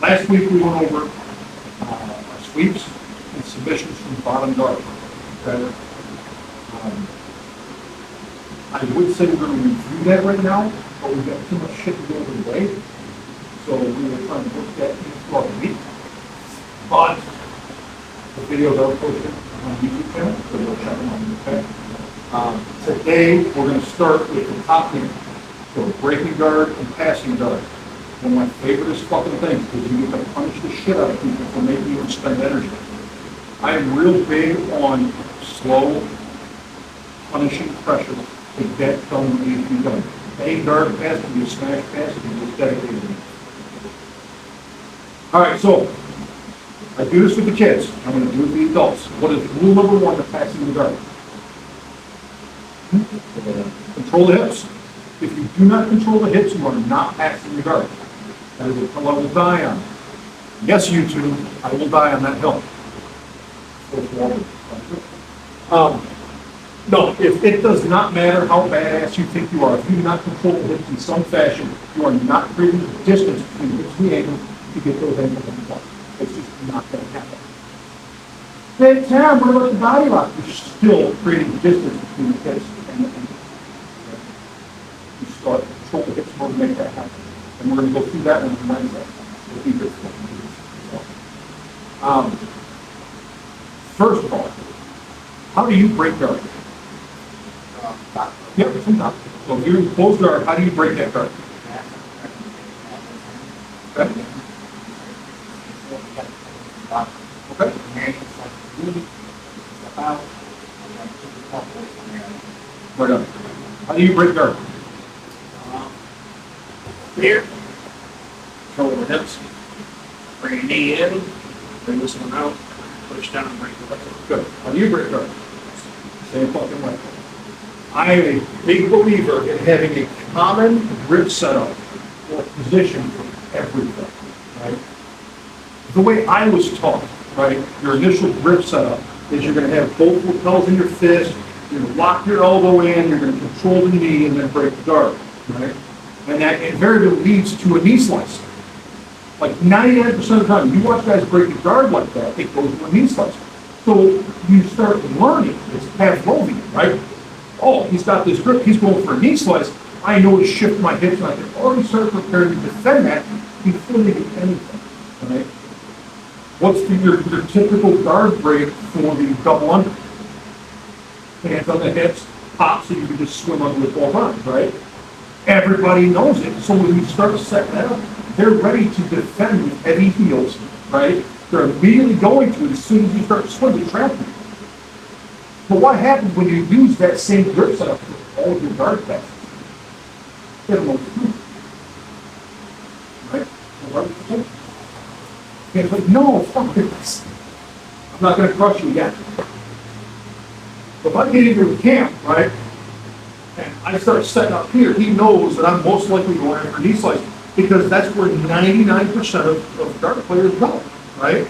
Last week we went over our sweeps and submissions from bottom guard. Okay? I would say we're going to review that right now, but we've got too much shit to go over today. So we will try and work that in throughout the week. But the videos are posted on the YouTube channel, so you'll check them out. Okay? Today we're going to start with the top unit. So breaking guard and passing guard. One of my favorite fucking things because you get to punish the shit out of people for making you expend energy. I am real big on slow, punishing pressure to get done what needs to be done. A guard pass can be a smash pass if you just dedicate it. All right, so I do this with the kids. I'm going to do it with the adults. What is rule number one to passing the guard? Control the hips. If you do not control the hips, you are not passing the guard. That is a hill I will die on. Yes, YouTube, I will die on that hill. No, if it does not matter how badass you think you are, if you do not control the hips in some fashion, you are not creating the distance between the hips and the ankles to get those ankles in the ball. It's just not going to happen. Hey, Tam, what about the body lock? You're still creating distance between the hips and the ankles. You start to control the hips more to make that happen. And we're going to go through that on Wednesday. First of all, how do you break guard? Yep, from top. So if you're in closed guard, how do you break that guard? Okay. Okay. Right up. How do you break guard? Here, control the hips, bring your knee in, bring this one out, push down and break the leg. Good. How do you break guard? Same fucking way. I am a big believer in having a common grip setup or position for everything, right? The way I was taught, right, your initial grip setup is you're going to have both lapels in your fist, you're going to lock your elbow in, you're going to control the knee, and then break the guard, right? And that invariably leads to a knee slice. Like 99% of the time, you watch guys break the guard like that, it goes to a knee slice. So you start learning, it's Pavlovian, right? Oh, he's got this grip, he's going for a knee slice. I know to shift my hips, and I can already start preparing to defend that before they get anything, right? What's your typical guard break for the double under? Hands on the hips, pop, so you can just swim under with both arms, right? Everybody knows it, so when you start setting that up, they're ready to defend with heavy heels, right? They're immediately going to it as soon as you start swimming, trapping. But what happens when you use that same grip setup for all of your guard passes? Get them over through. Right? And it's like, no, fuck this. I'm not going to crush you yet. So if I get into the camp, right, and I start setting up here, he knows that I'm most likely going after knee slice because that's where 99% of guard players go, right?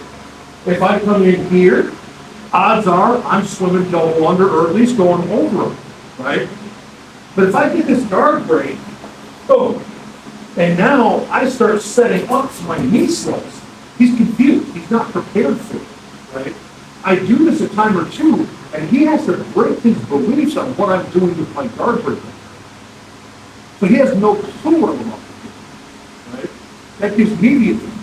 If I come in here, odds are I'm swimming double under or at least going over them, right? But if I get this guard break, boom, and now I start setting up for my knee slice, he's confused. He's not prepared for it, right? I do this a time or two, and he has to break his beliefs on what I'm doing with my guard break. So he has no clue what I'm up to, right? That gives me the advantage.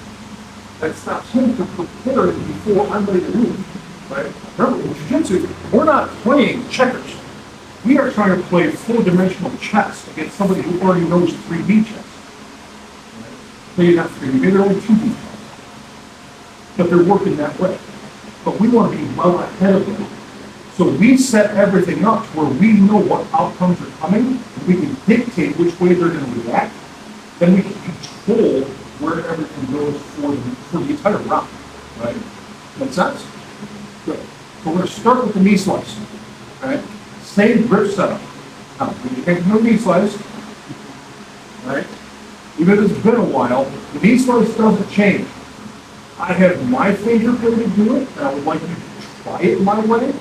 That stops him from preparing before I'm ready to move, right? Remember, in jiu-jitsu, we're not playing checkers. We are trying to play four-dimensional chess against somebody who already knows 3D chess. Right? Maybe not 3D, maybe they're only 2D chess. But they're working that way. But we want to be well ahead of them. So we set everything up to where we know what outcomes are coming, and we can dictate which way they're going to react, then we can control where everything goes for the entire round, right? Make sense? Good. So we're going to start with the knee slice, right? Same grip setup. Now, when you take no knee slice, right? Even if it's been a while, the knee slice doesn't change. I have my favorite way to do it, and I would like you to try it my way.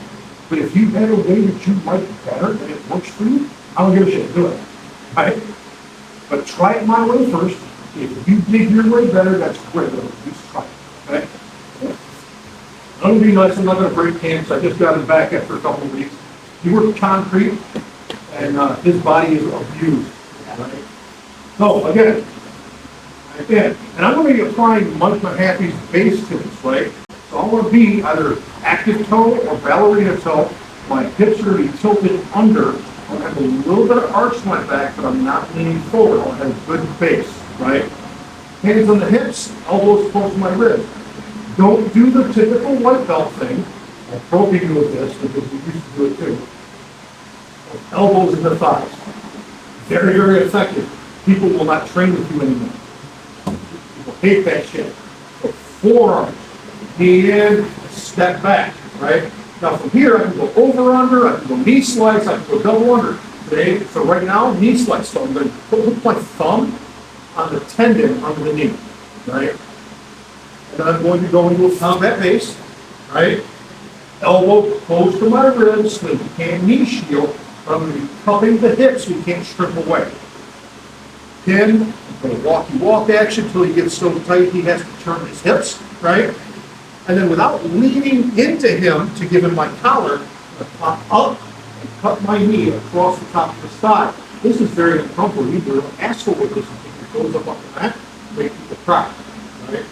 But if you had a way that you like better and it works for you, I don't give a shit. Do it. Right? But try it my way first. If you dig your way better, that's great. Just try it, okay? I'm gonna be nice, I'm not gonna break hands, I just got him back after a couple of weeks. He worked concrete, and his body is abused. Right? So, again, and I'm gonna be applying Mike Mahaffey's base to this, right? So I'm gonna be either active toe or ballerina toe. My hips are gonna be tilted under. I'll have a little bit of arch to my back, but I'm not leaning forward. I'll have a good base, right? Hands on the hips, elbows close to my ribs. Don't do the typical white belt thing. I broke you with this because we used to do it too. Elbows in the thighs. Very, very effective. People will not train with you anymore. People hate that shit. So forearms, knee in, step back, right? Now from here, I can go over under, I can go knee slice, I can go double under. Today, so right now, knee slice. So I'm going to put my thumb on the tendon under the knee, right? And then I'm going to go into a combat base, right? Elbow close to my ribs so that you can't knee shield, but I'm going to be cupping the hips so you can't strip away. Pin, I'm going to walk action until he gets so tight he has to turn his hips, right? And then without leaning into him to give him my collar, I pop up and cut my knee across the top of his thigh. This is very uncomfortable. You do an asshole with this and take your toes up off the mat, make people cry, right?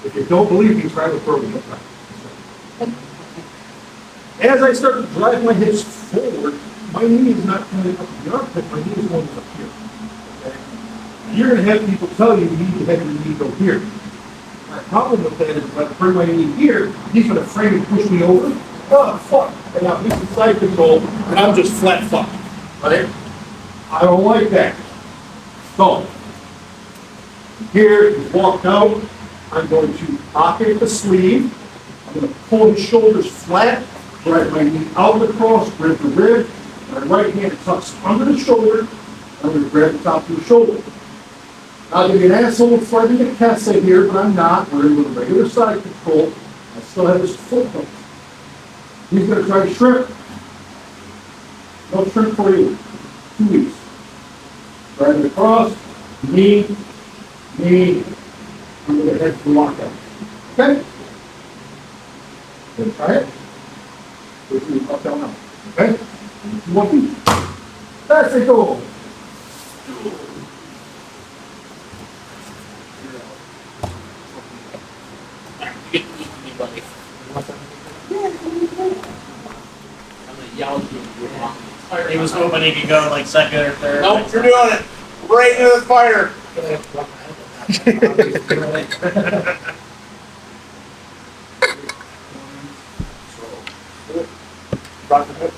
If you don't believe me, try the program. As I start to drive my hips forward, my knee is not coming up the armpit, my knee is going up here. Okay? You're going to have people tell you need to have your knee go here. My problem with that is if I bring my knee here, he's going to frame and push me over. Oh, fuck. And now he's in side control, and I'm just flat fucked. Right? I don't like that. So, here, he's walked out. I'm going to pocket the sleeve. I'm going to pull his shoulders flat, drag my knee out across, rib to rib. My right hand tucks under the shoulder. I'm going to grab the top of the shoulder. I'll give you an asshole fighting the Kessa here, but I'm not. We're in with a regular side control. I still have his foot hook. He's going to try to shrimp. No shrimp for you. 2 weeks. Drag it across. Knee. I'm going to head to the lockout. Okay? Then try it. Push me up, down, out. Okay? 1 week. That's it, go. He was hoping he could go like second or third. Nope, you're doing it. Right into the fire. Drop the hips.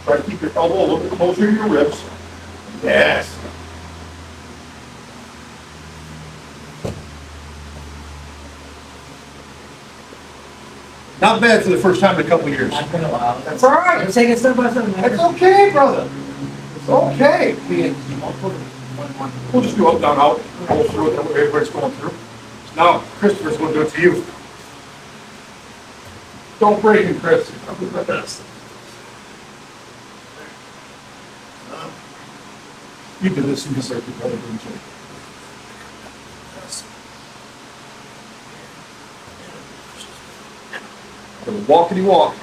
Try to keep your elbow a little bit closer to your ribs. Yes. Not bad for the first time in a couple of years. It's been a while. That's all right. Take it step by step, man. It's okay, brother. It's okay. We'll just do up, down, out. Go through it. Everybody's going through. Now, Christopher's going to do it to you. Don't break it, Chris. I'll do my best. You did this in Missouri, didn't you? Walkity walk.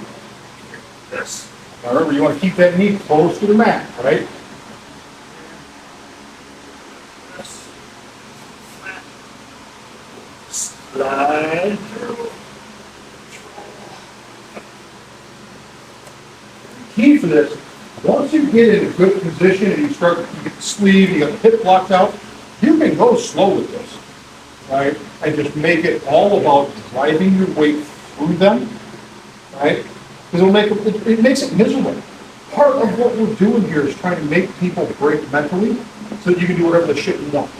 Yes. Now remember, you want to keep that knee close to the mat, right? Yes. Slide through. The key for this, once you get in a good position and you start, you get the sleeve, you got the hip blocked out, you can go slow with this, right? And just make it all about driving your weight through them. Right? Because it makes it miserable. Part of what we're doing here is trying to make people break mentally so that you can do whatever the shit you want.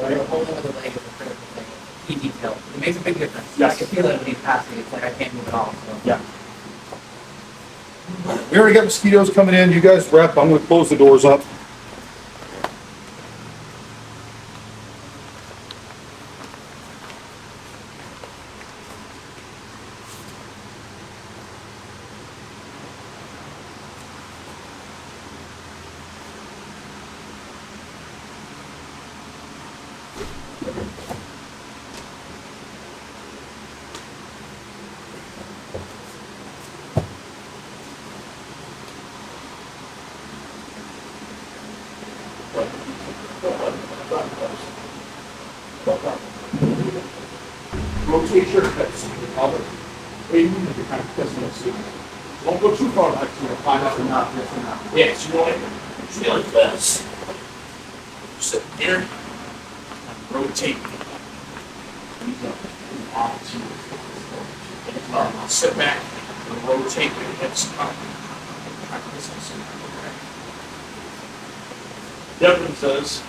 Right? The whole other leg is a critical thing. Key detail. It makes a big difference. Yes. I can feel it when he's passing. It's like I can't move at all. So. Yeah. We already got mosquitoes coming in. You guys rep. I'm going to close the doors up. stay sure that's covered. Maybe you can kind of test and see. Don't go too far back to find out or not, yes or not. Yes, you know, feel like this. Sit here and rotate. I'll sit back and rotate your hips up. Devin says,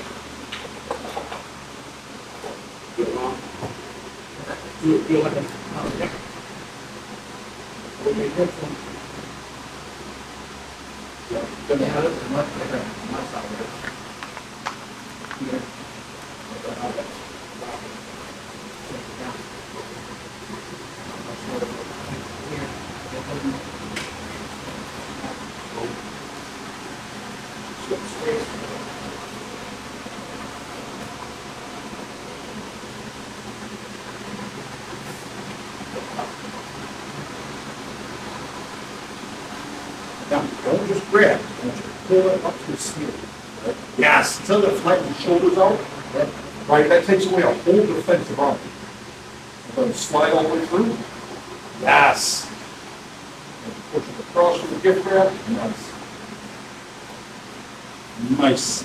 do it feel like a, okay. Okay, next one. Yeah, Yeah, it's much different from my side of it. Now, don't just grab, I want you to pull it up to the ceiling. Right? Yes, until it flattens the shoulders out. Right, that takes away a whole defensive arm. Then slide all the way through. Yes. And push it across with the gift grab. Nice. Nice.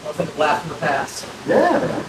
I'll take a blast from the past. Yeah, man.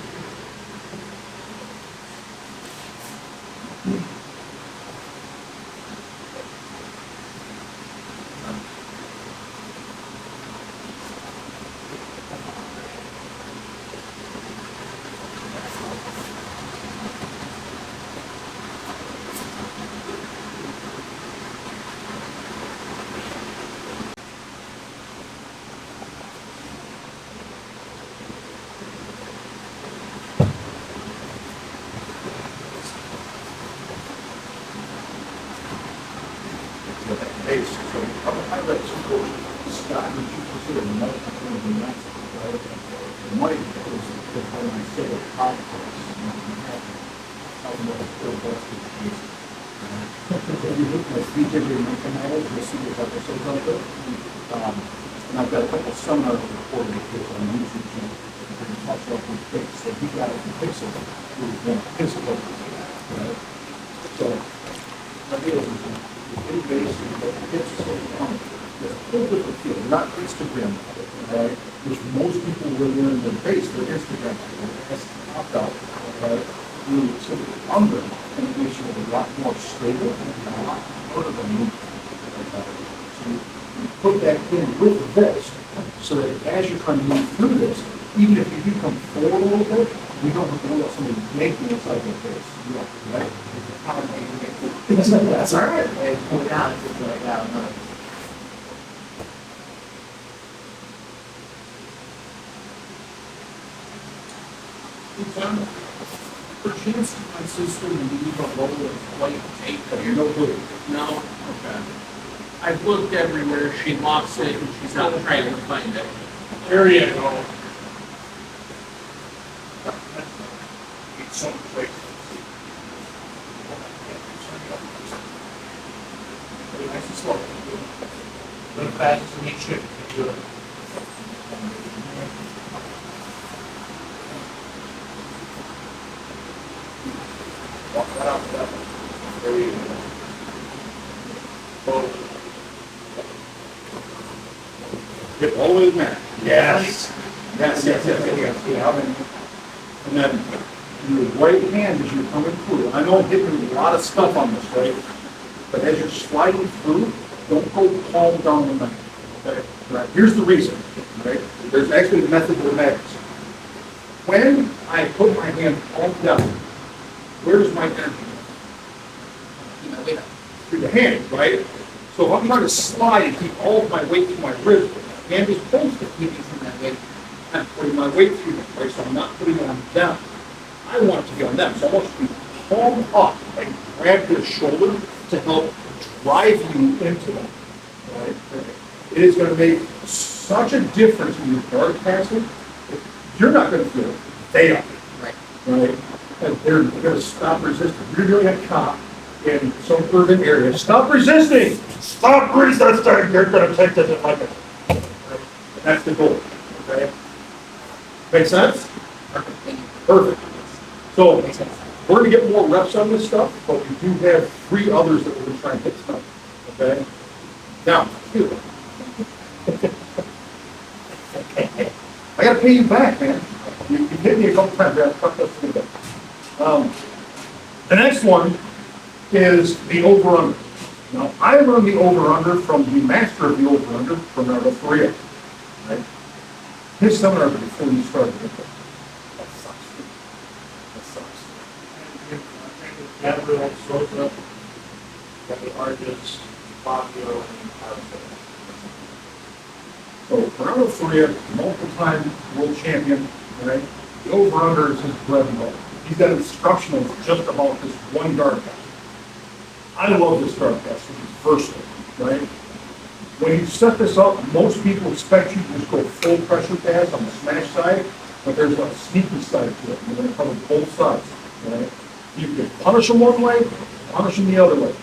Base, so upper highlights, Scott, would you consider might one of the next, right? Might is when I say a complex, how much still best is used. If you look at my speech every month models, you'll see there's episodes of it. And I've got a couple seminars recorded here on YouTube channel. And it talks about from Pix, so he got it from Pixel, who was one of his right? So, my deal is, any base, but it's so common. There's a whole different feel, not Instagram, right? Which most people will learn the base for Instagram, that's topped out, right? Really sort of under, and it makes you a lot more stable and a lot harder to move. So you put that in with this, so that as you're trying to move through this, even if you do come forward a little bit, you don't have to worry about somebody making inside the base, right? That's all right. Hey, pull it down, it's just like that, another. perchance my sister will leave a roll of white tape. You're no good. No? Okay. I've looked everywhere, she lost it, and she's not trying to find it. There you go. It's so quick. Nice and slow. A little fast as you should. Do it. Walk that out, that one. There you go. Hip all the way to the mat. Yes. Yes. And then your right hand as you're coming through. I know I'm hitting a lot of stuff on this, right? But as you're sliding through, don't go palm down the neck. Okay? Right. Here's the reason, right? There's actually a method to the madness. When I put my hand palm down, where's my energy? Keep my weight up. Through the hand, right? So if I'm trying to slide and keep all of my weight through my wrist, my hand is supposed to keep Keeping from that weight. I'm putting my weight through them, right? So I'm not putting it on them. I want it to be on them. So I want you to be palm up and grab their shoulder to help drive you into them. Right? It is going to make such a difference when you guard passing. You're not going to feel it. They are. Right. Right? And they're going to stop resisting. You're doing a cop in some urban area. Stop resisting! Stop resisting! You're going to take this and like it. Right? And that's the goal. Okay? Make sense? Perfect. Perfect. So, Makes sense. we're gonna get more reps on this stuff, but we do have 3 others that we're gonna try and hit tonight, okay? Now, I gotta pay you back, man. You hit me a couple times, I cut this thing back. The next one is the over-under. Now, I run the over-under from the master of the over-under, from Ronaldo Faria, right? His seminar before you started. That sucks. That sucks. Gabriel Sosa, Gabby Argus, Fabio, and Arthur. So Ronaldo Faria, multiple-time world champion, right? The over-under is his bread and butter. He's got instructionals just about this one guard pass. I love this guard pass, which is versatile, right? When you set this up, most people expect you to just go full pressure pass on the smash side, but there's a sneaky side to it. You're going to cover both sides, right? You can punish them one way, punish them the other way.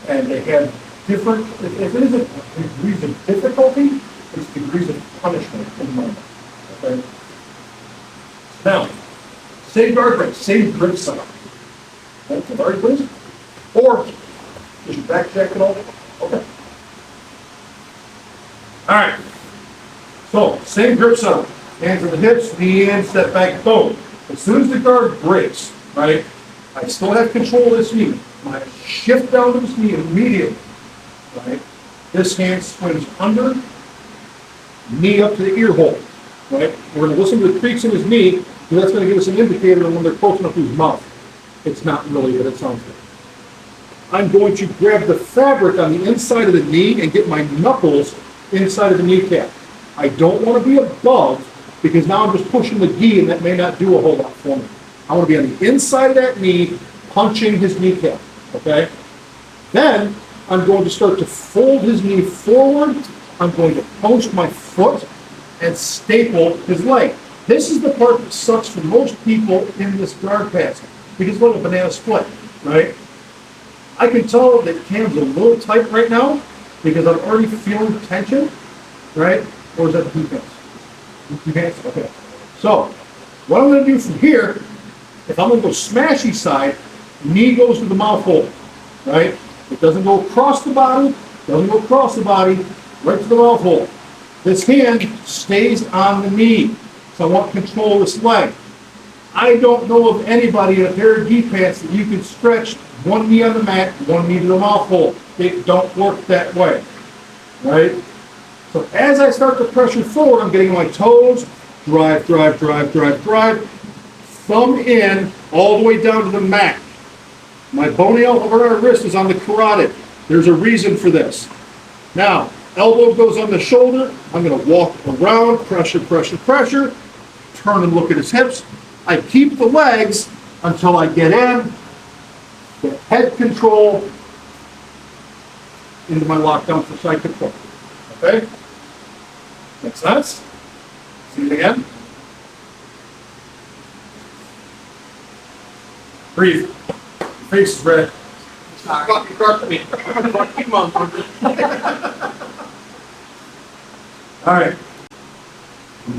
And they have different, if it isn't degrees of difficulty, it's degrees of punishment in my mind, okay? Now, same guard break, same grip setup. Okay, guard please? Or, did you back check it all? Okay. All right. So, same grip setup. Hands on the hips, knee in, step back, boom. As soon as the guard breaks, right, I still have control of this knee. I shift down to this knee immediately, right? This hand swings under, knee up to the ear hole, right? We're going to listen to the creaks in his knee, and that's going to give us an indicator on when they're close enough to his mouth. It's not really, but it sounds good. I'm going to grab the fabric on the inside of the knee and get my knuckles inside of the kneecap. I don't want to be above, because now I'm just pushing the gi, and that may not do a whole lot for me. I want to be on the inside of that knee, punching his kneecap, okay? Then, I'm going to start to fold his knee forward. I'm going to post my foot and staple his leg. This is the part that sucks for most people in this guard pass, because look, a banana split, right? I can tell that Cam's a little tight right now, because I'm already feeling tension, right? Or is that the defense? Defense? Okay. So, what I'm going to do from here, if I'm going to go smashy side, knee goes to the mouth hole, right? It doesn't go across the body, doesn't go across the body, right to the mouth hole. This hand stays on the knee, so I want control of this leg. I don't know of anybody in a pair of gi pants that you can stretch one knee on the mat, one knee to the mouth hole. It don't work that way, right? So as I start to pressure forward, I'm getting my toes, drive, drive, drive, drive, drive, thumb in all the way down to the mat. My bony elbow over our wrist is on the carotid. There's a reason for this. Now, elbow goes on the shoulder. I'm going to walk around, pressure, pressure, pressure, turn and look at his hips. I keep the legs until I get in, get head control into my lockdown for side control. Okay? Makes sense? See it again? Breathe. Your face is red. Fucking crushed me. Fucking motherfucker. All right.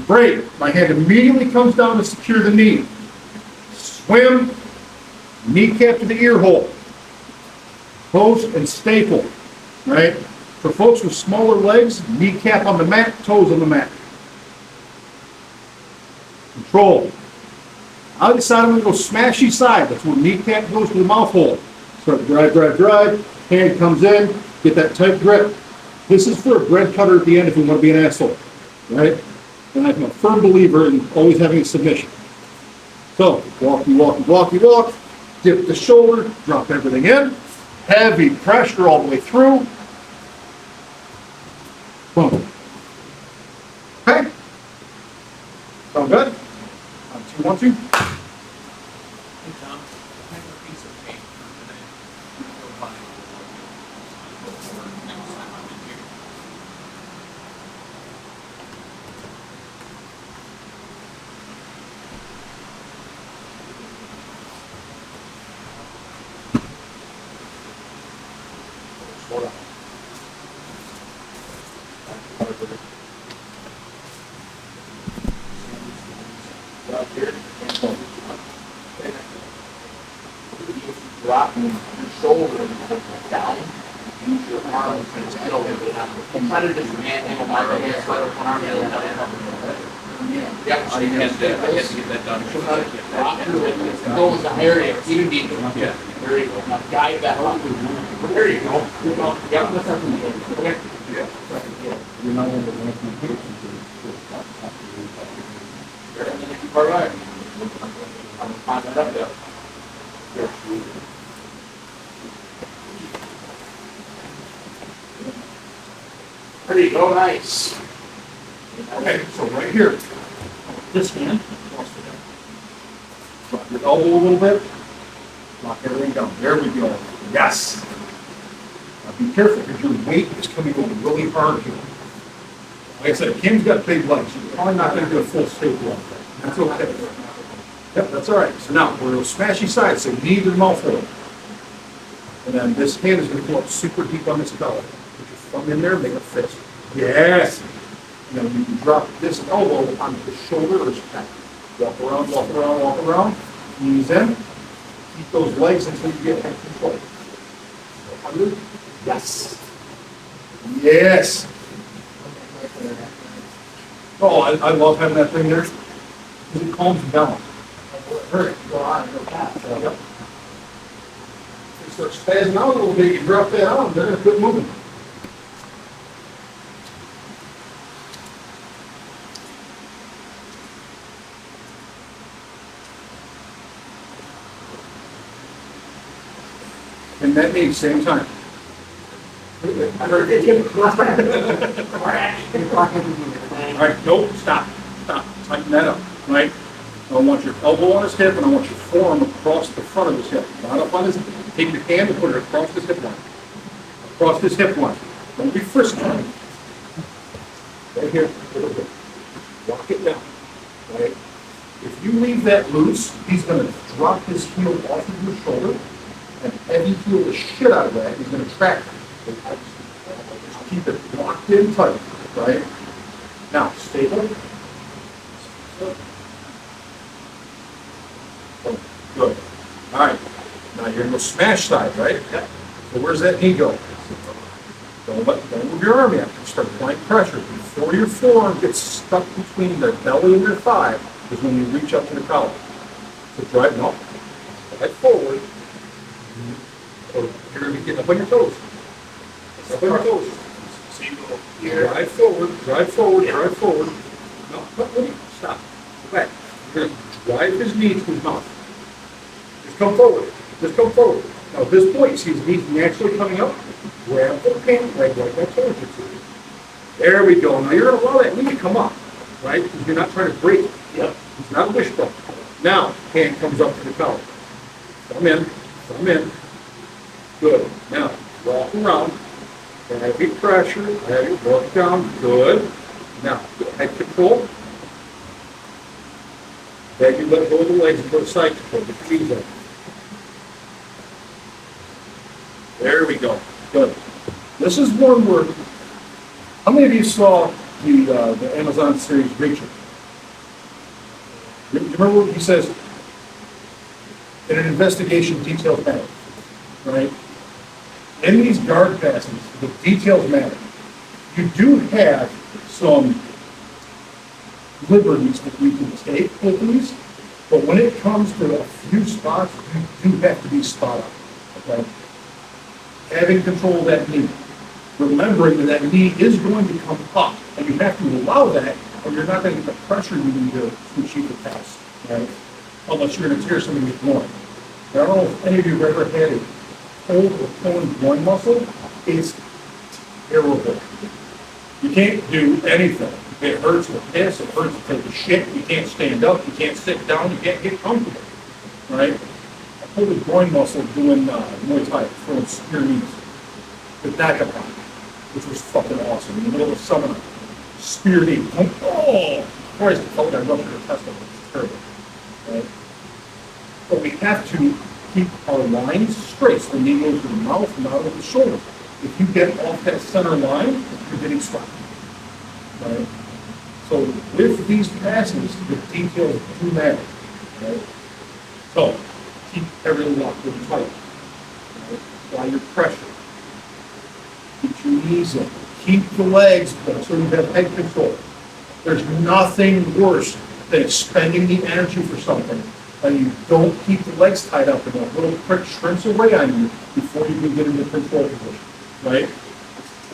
Break. My hand immediately comes down to secure the knee. Swim. Kneecap to the ear hole. Post and staple. Right? For folks with smaller legs, kneecap on the mat, toes on the mat. Control. I decide I'm going to go smashy side. That's where kneecap goes to the mouth hole. Start to drive, drive, drive. Hand comes in. Get that tight grip. This is for a bread cutter at the end if you want to be an asshole. Right? And I'm a firm believer in always having a submission. So, walkie, walkie, walkie, walk. Dip the shoulder. Drop everything in. Heavy pressure all the way through. Boom. Okay? Sound good? 1, 2, 1, 2. Hey, Tom, I have a piece of tape for today. Go buy it. Next time I'm in here. Slow down. Out here. Try to just manhandle my hand, so I don't want to yeah, I had to get that done. go in the area, you need to. Yeah. There you go. Now guide that up. There you go. Yeah, that's up. Okay. You know, when the All right. I'm find that up there. There you go, nice. Okay, so right here, this hand, drop your elbow a little bit, lock everything down. There we go. Yes. Now be careful because your weight is coming over really hard here. Like I said, Kim's got big legs. You're probably not going to get a full staple on that. That's okay. Yep, that's all right. So now we're going to smashy side, so knee to the mouth hole. And then this hand is going to go up super deep on this belly. Put your thumb in there, make a fist. Yes. And then you can drop this elbow onto the shoulder or his back. Walk around, walk around, walk around. Knees in. Keep those legs until you get head control. Under. Yes. Yes. Oh, I love having that thing there. Because it calms you down. Hurt, go on, go past. Yep. You start spazzing out a little bit, you drop that arm, they're going to quit moving. And that means same time. I heard it. All right, nope, stop, tighten that up, right? I want your elbow on his hip and I want your forearm across the front of his hip, not up on his, take your hand and put it across his hip line. Across his hip line. Don't be frisky. Right here, a little bit. Walk it down, right? If you leave that loose, he's gonna drop his heel off of your shoulder and heavy heel the shit out of that, he's gonna track it. Just keep it locked in tight, right? Now, stable. Oh, good. All right. Now you're gonna go smash side, right? Yep. So where's that knee go? Don't move your arm yet. Start applying pressure. Before your forearm gets stuck between the belly and your thigh is when you reach up to the collar. So drive up, head forward. So you're gonna be getting up on your toes. Up on your toes. So you go here. Drive forward, drive forward, drive forward. No, wait, stop. Go back. You're gonna drive his knee to his mouth. Just come forward. Just come forward. Now at this point, you see his knees naturally coming up. Grab the pant leg like I told you to. There we go. Now you're gonna allow that knee to come up, right? Because you're not trying to break it. Yep. It's not a wishbone. Now, hand comes up to the collar. Thumb in, thumb in. Good. Now, walk around. Heavy pressure, heavy, work down, good. Now, head control. Then you let go of the legs and go to side control, get your knees up. There we go, good. This is one where, how many of you saw the Amazon series Reacher? You remember what he says? In an investigation, details matter, right? In these guard passes, the details matter. You do have some liberties that we can take with these, but when it comes to a few spots, you do have to be spot on, okay? Having control of that knee, remembering that that knee is going to come up, and you have to allow that, or you're not going to get the pressure you need to achieve the pass, right? Unless you're going to tear something with groin. I don't know if any of you have ever had a pulled or pulling groin muscle. It's terrible. You can't do anything. It hurts to piss, it hurts to take a shit, you can't stand up, you can't sit down, you can't get comfortable, right? I pulled a groin muscle doing Muay Thai, throwing spear knees with that up on, which was fucking awesome. In the middle of summer, spear knee. Oh, Christ, I felt like I ruptured a testicle. It's terrible, right? But we have to keep our lines straight, so the knee goes to the mouth and not over the shoulder. If you get off that center line, you're getting stopped, right? So with these passes, the details do matter, right? So keep everything locked in tight, right? Apply your pressure. Keep your knees in. Keep the legs so you have head control. There's nothing worse than expending the energy for something and you don't keep the legs tied up and that little prick shrinks away on you before you can get into control position, right?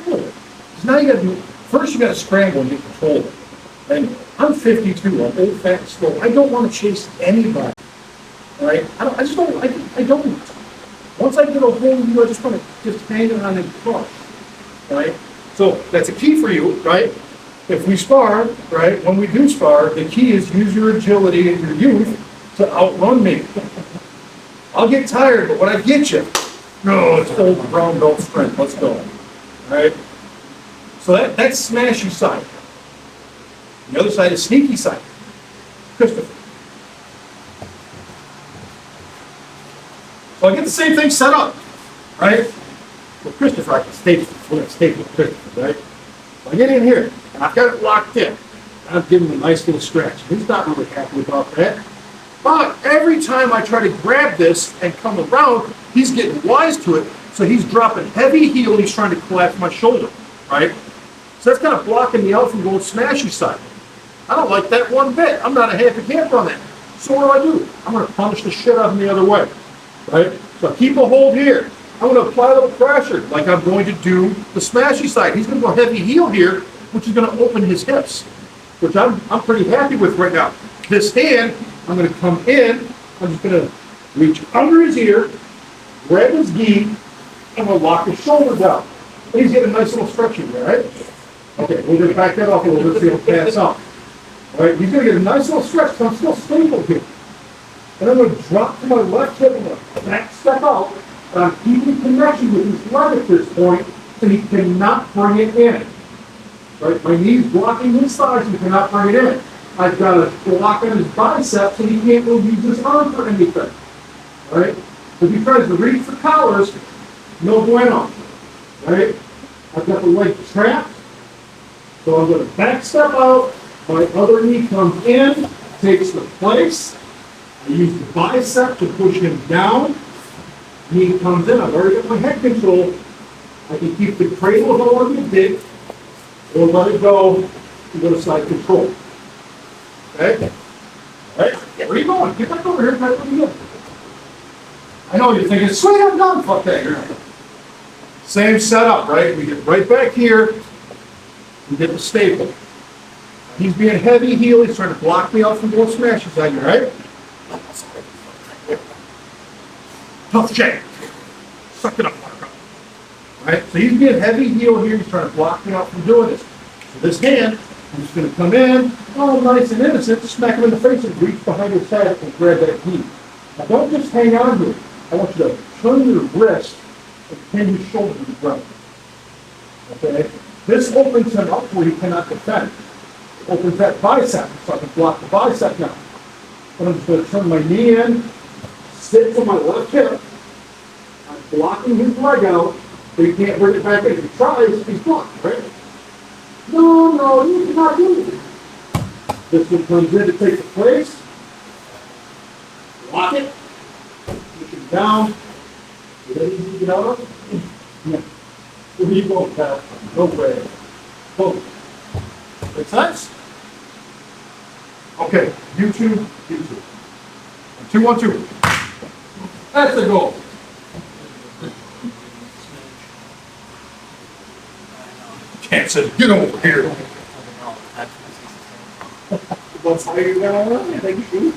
Because now you gotta do, first you gotta scramble and get control of it. And I'm 52, I'm old, fat, and slow. I don't want to chase anybody, right? I don't. Once I get a hold of you, I just want to just hang it on and crush, right? So that's a key for you, right? If we spar, right, when we do spar, the key is use your agility and your youth to outrun me. I'll get tired, but when I get you, no, it's old brown belt strength, let's go, all right? So that's smashy side. The other side is sneaky side. Christopher. So I get the same thing set up, right? Well, Christopher, I can staple Christopher, right? So I get in here, and I've got it locked in. I've given him a nice little stretch. He's not really happy about that. But every time I try to grab this and come around, he's getting wise to it, so he's dropping heavy heel, he's trying to collapse my shoulder, right? So that's kind of blocking me out from going smashy side. I don't like that one bit. I'm not a happy camper on that. So what do? I'm going to punish the shit out of him the other way, right? So I keep a hold here. I'm going to apply a little pressure like I'm going to do the smashy side. He's going to go heavy heel here, which is going to open his hips, which I'm pretty happy with right now. This hand, I'm going to come in. I'm just going to reach under his ear, grab his gi, and we'll lock his shoulder down. And he's getting a nice little stretch in there, right? Okay, we're going to back that off a little bit so he'll pass out. All right, he's going to get a nice little stretch because I'm still stapled here. And I'm going to drop to my left hip and back step out. And I'm keeping connection with his leg at this point, so he cannot bring it in. Right, my knee's blocking his thighs, he cannot bring it in. I've got a block on his biceps, so he can't really use his arm for anything. All right, if he tries to reach for collars, no bueno. Right, I've got the leg trapped, so I'm going to back step out. My other knee comes in, takes the place. I use the bicep to push him down. Knee comes in. I've already got my head control. I can keep the cradle if I want to get big, or let it go to go to side control. Okay? All right? Where are you going? Get back over here. Right where you go. I know you're thinking, sweet, I'm done. Fuck that. You're not. Same setup, right? We get right back here. We get the staple. He's being heavy heel. He's trying to block me out from going smashes on you, right? Tough shit. Suck it up, Marco. All right? So he's being heavy heel here. He's trying to block me out from doing this. So this hand, I'm just going to come in, all nice and innocent, smack him in the face and reach behind his head and grab that knee. Now don't just hang on to it. I want you to turn your wrist and pin your shoulder to the ground. Okay? This opens him up where he cannot defend. It opens that bicep, so I can block the bicep now. And I'm just going to turn my knee in, sit to my left hip. I'm blocking his leg out, so he can't bring it back in. If he tries, he's blocked, right? No, you cannot do it. This one comes in to take the place. Lock it. Push it down. Is that easy to get out of? Yeah. Where do you go, pal? No way. Boom. Make sense? Okay, you two. 2, 1, 2. That's the goal. Can't say, get over here. What's how you going? Thank you.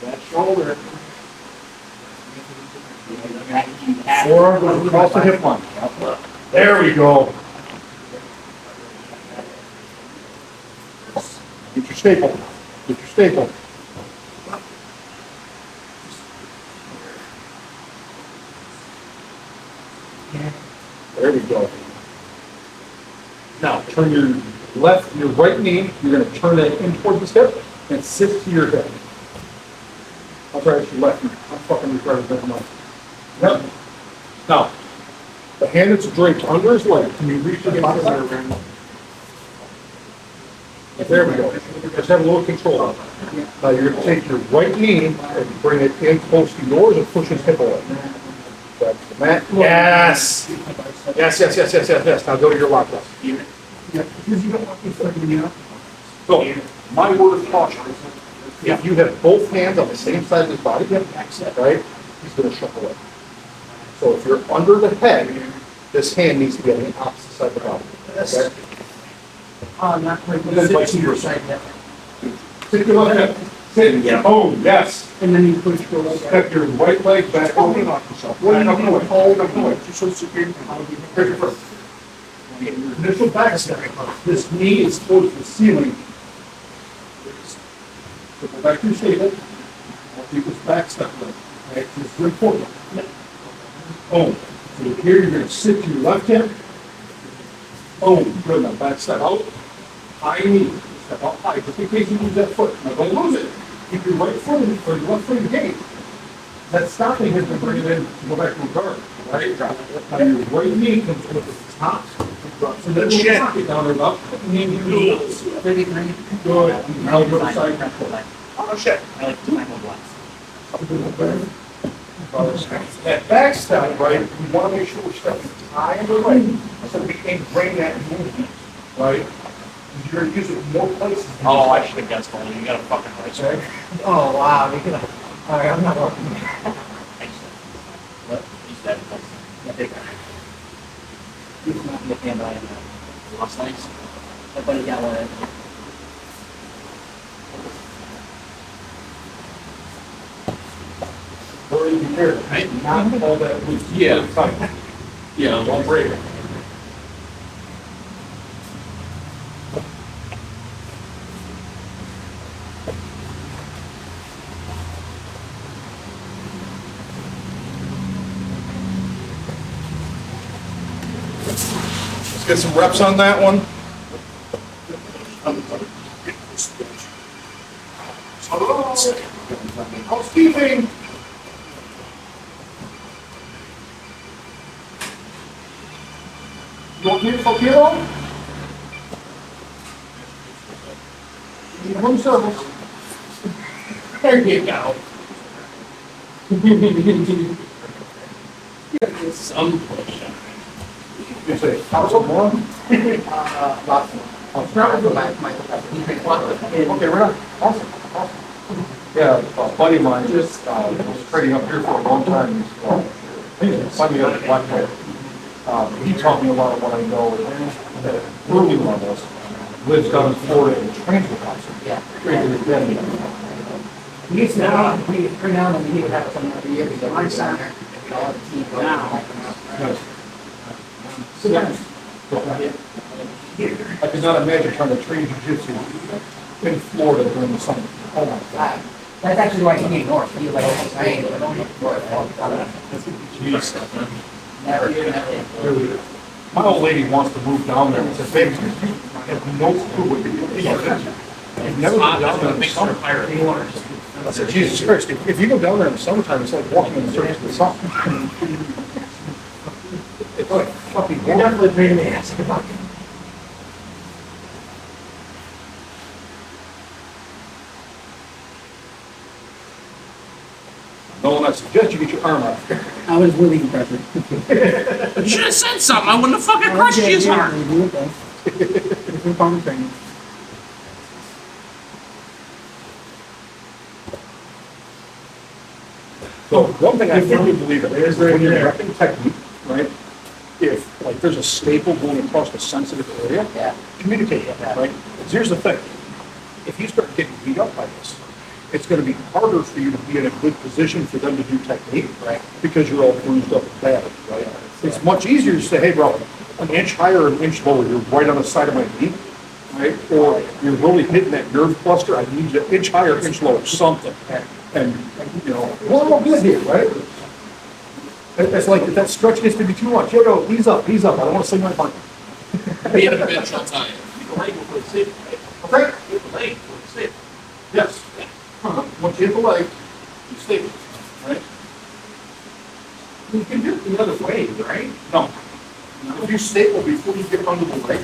That shoulder. Forearm goes across the hip line. There we go. Get your staple. Get your staple. There we go. Now turn your right knee. You're going to turn that in towards his hip and sit to your hip. I'll try to your left knee. I'm fucking retarded. Never mind. Yep. Now, the hand that's draped under his leg. Can you reach the bottom? There we go. just have a little control on it. Now you're gonna take your right knee and bring it in close to yours and push his hip away. That's the mat. Yes! Yes. Now go to your lockup. Yeah, because you don't want me flipping you up. So, my word of caution, if you have both hands on the same side of his body, right, he's gonna shuck away. So if you're under the head, this hand needs to be on the opposite side of the body. Okay? Not quite. Then vice versa. Side, yeah. Sit your left hip. Sit. Yeah. Oh, yes. And then you push your leg out. Step your right leg back over and knock yourself. Back up and away. Hold up and away. Just so secure. Here's your first. Initial back step. This knee is towards the ceiling. So go back to your stable. I'll keep this back step leg. Okay, this is important. Boom. So here you're going to sit to your left hip. Boom. Good. Now back step out. High knee. Step out high. Just in case you lose that foot. Now don't lose it. Keep your right foot in, or your left foot engaged. That stopping has been bringing in to go back to a guard. Right? Now your right knee comes with the top. So then you knock it down and up. And then you do this. 33. Good. Now go to side control. Oh, shit. I like to time of blast. That back step, right, we want to make sure we're stepping high and right, so we can bring that movement, right? You're going to use it in more places. Oh, I should have guessed only. You got a fucking right. Okay? Oh, wow. You're gonna. All right, I'm not working. What? You said Yeah, big guy. He's not the hand I am. last night's. Everybody got one. Very be careful. Right. Not all that loose. Yeah. Very tight. Yeah. Don't break it. Let's get some reps on that one. Housekeeping. You want me to fuck you on? Room service. There you go. Some push. You say, how's it going? Lots of. Okay, we're not, awesome. Yeah, a buddy of mine just, was trading up here for a long time. He's funny up in Blackpool. He taught me a lot of what I know at early levels. Lives down in Florida and trains with us. Yeah. Yeah. We used to have, we turn down and we would have some every year because my center, all the team go now. Sit down. I could not imagine trying to train jiu-jitsu in Florida during the summer. Oh my God. That's actually why he came north. He was like, okay, I don't look for it. Jeez. Never, never. My old lady wants to move down there and says, baby, you have no clue what you're doing. You've never been down there in the summer. I said, Jesus Christ, if you go down there in the summertime, it's like walking in the surface of the sun. It's like fucking You're definitely bringing the ass. No, and I suggest you get your arm out. I was really impressed. You should have said something. I wouldn't have fucking crushed you as hard. This is common training. So one thing I firmly believe in is when you're repping technique, right? If like there's a staple going across a sensitive area, Yeah. communicate that, right? 'Cause here's the thing, if you start getting beat up by this, it's gonna be harder for you to be in a good position for them to do technique, Right. because you're all bruised up and battered, right? It's much easier to say, hey, bro, an inch higher or an inch lower, you're right on the side of my knee, right? Or you're really hitting that nerve cluster, I need you an inch higher, inch lower, something. And, you know, we're all good here, right? It's like, if that stretch gets to be too much, yo, ease up, I don't wanna sing my part. Be in a bitch all time. Okay? Yes. Once you hit the leg, you stay, right? You can do it the other way, right? No. If you staple before you get under the leg,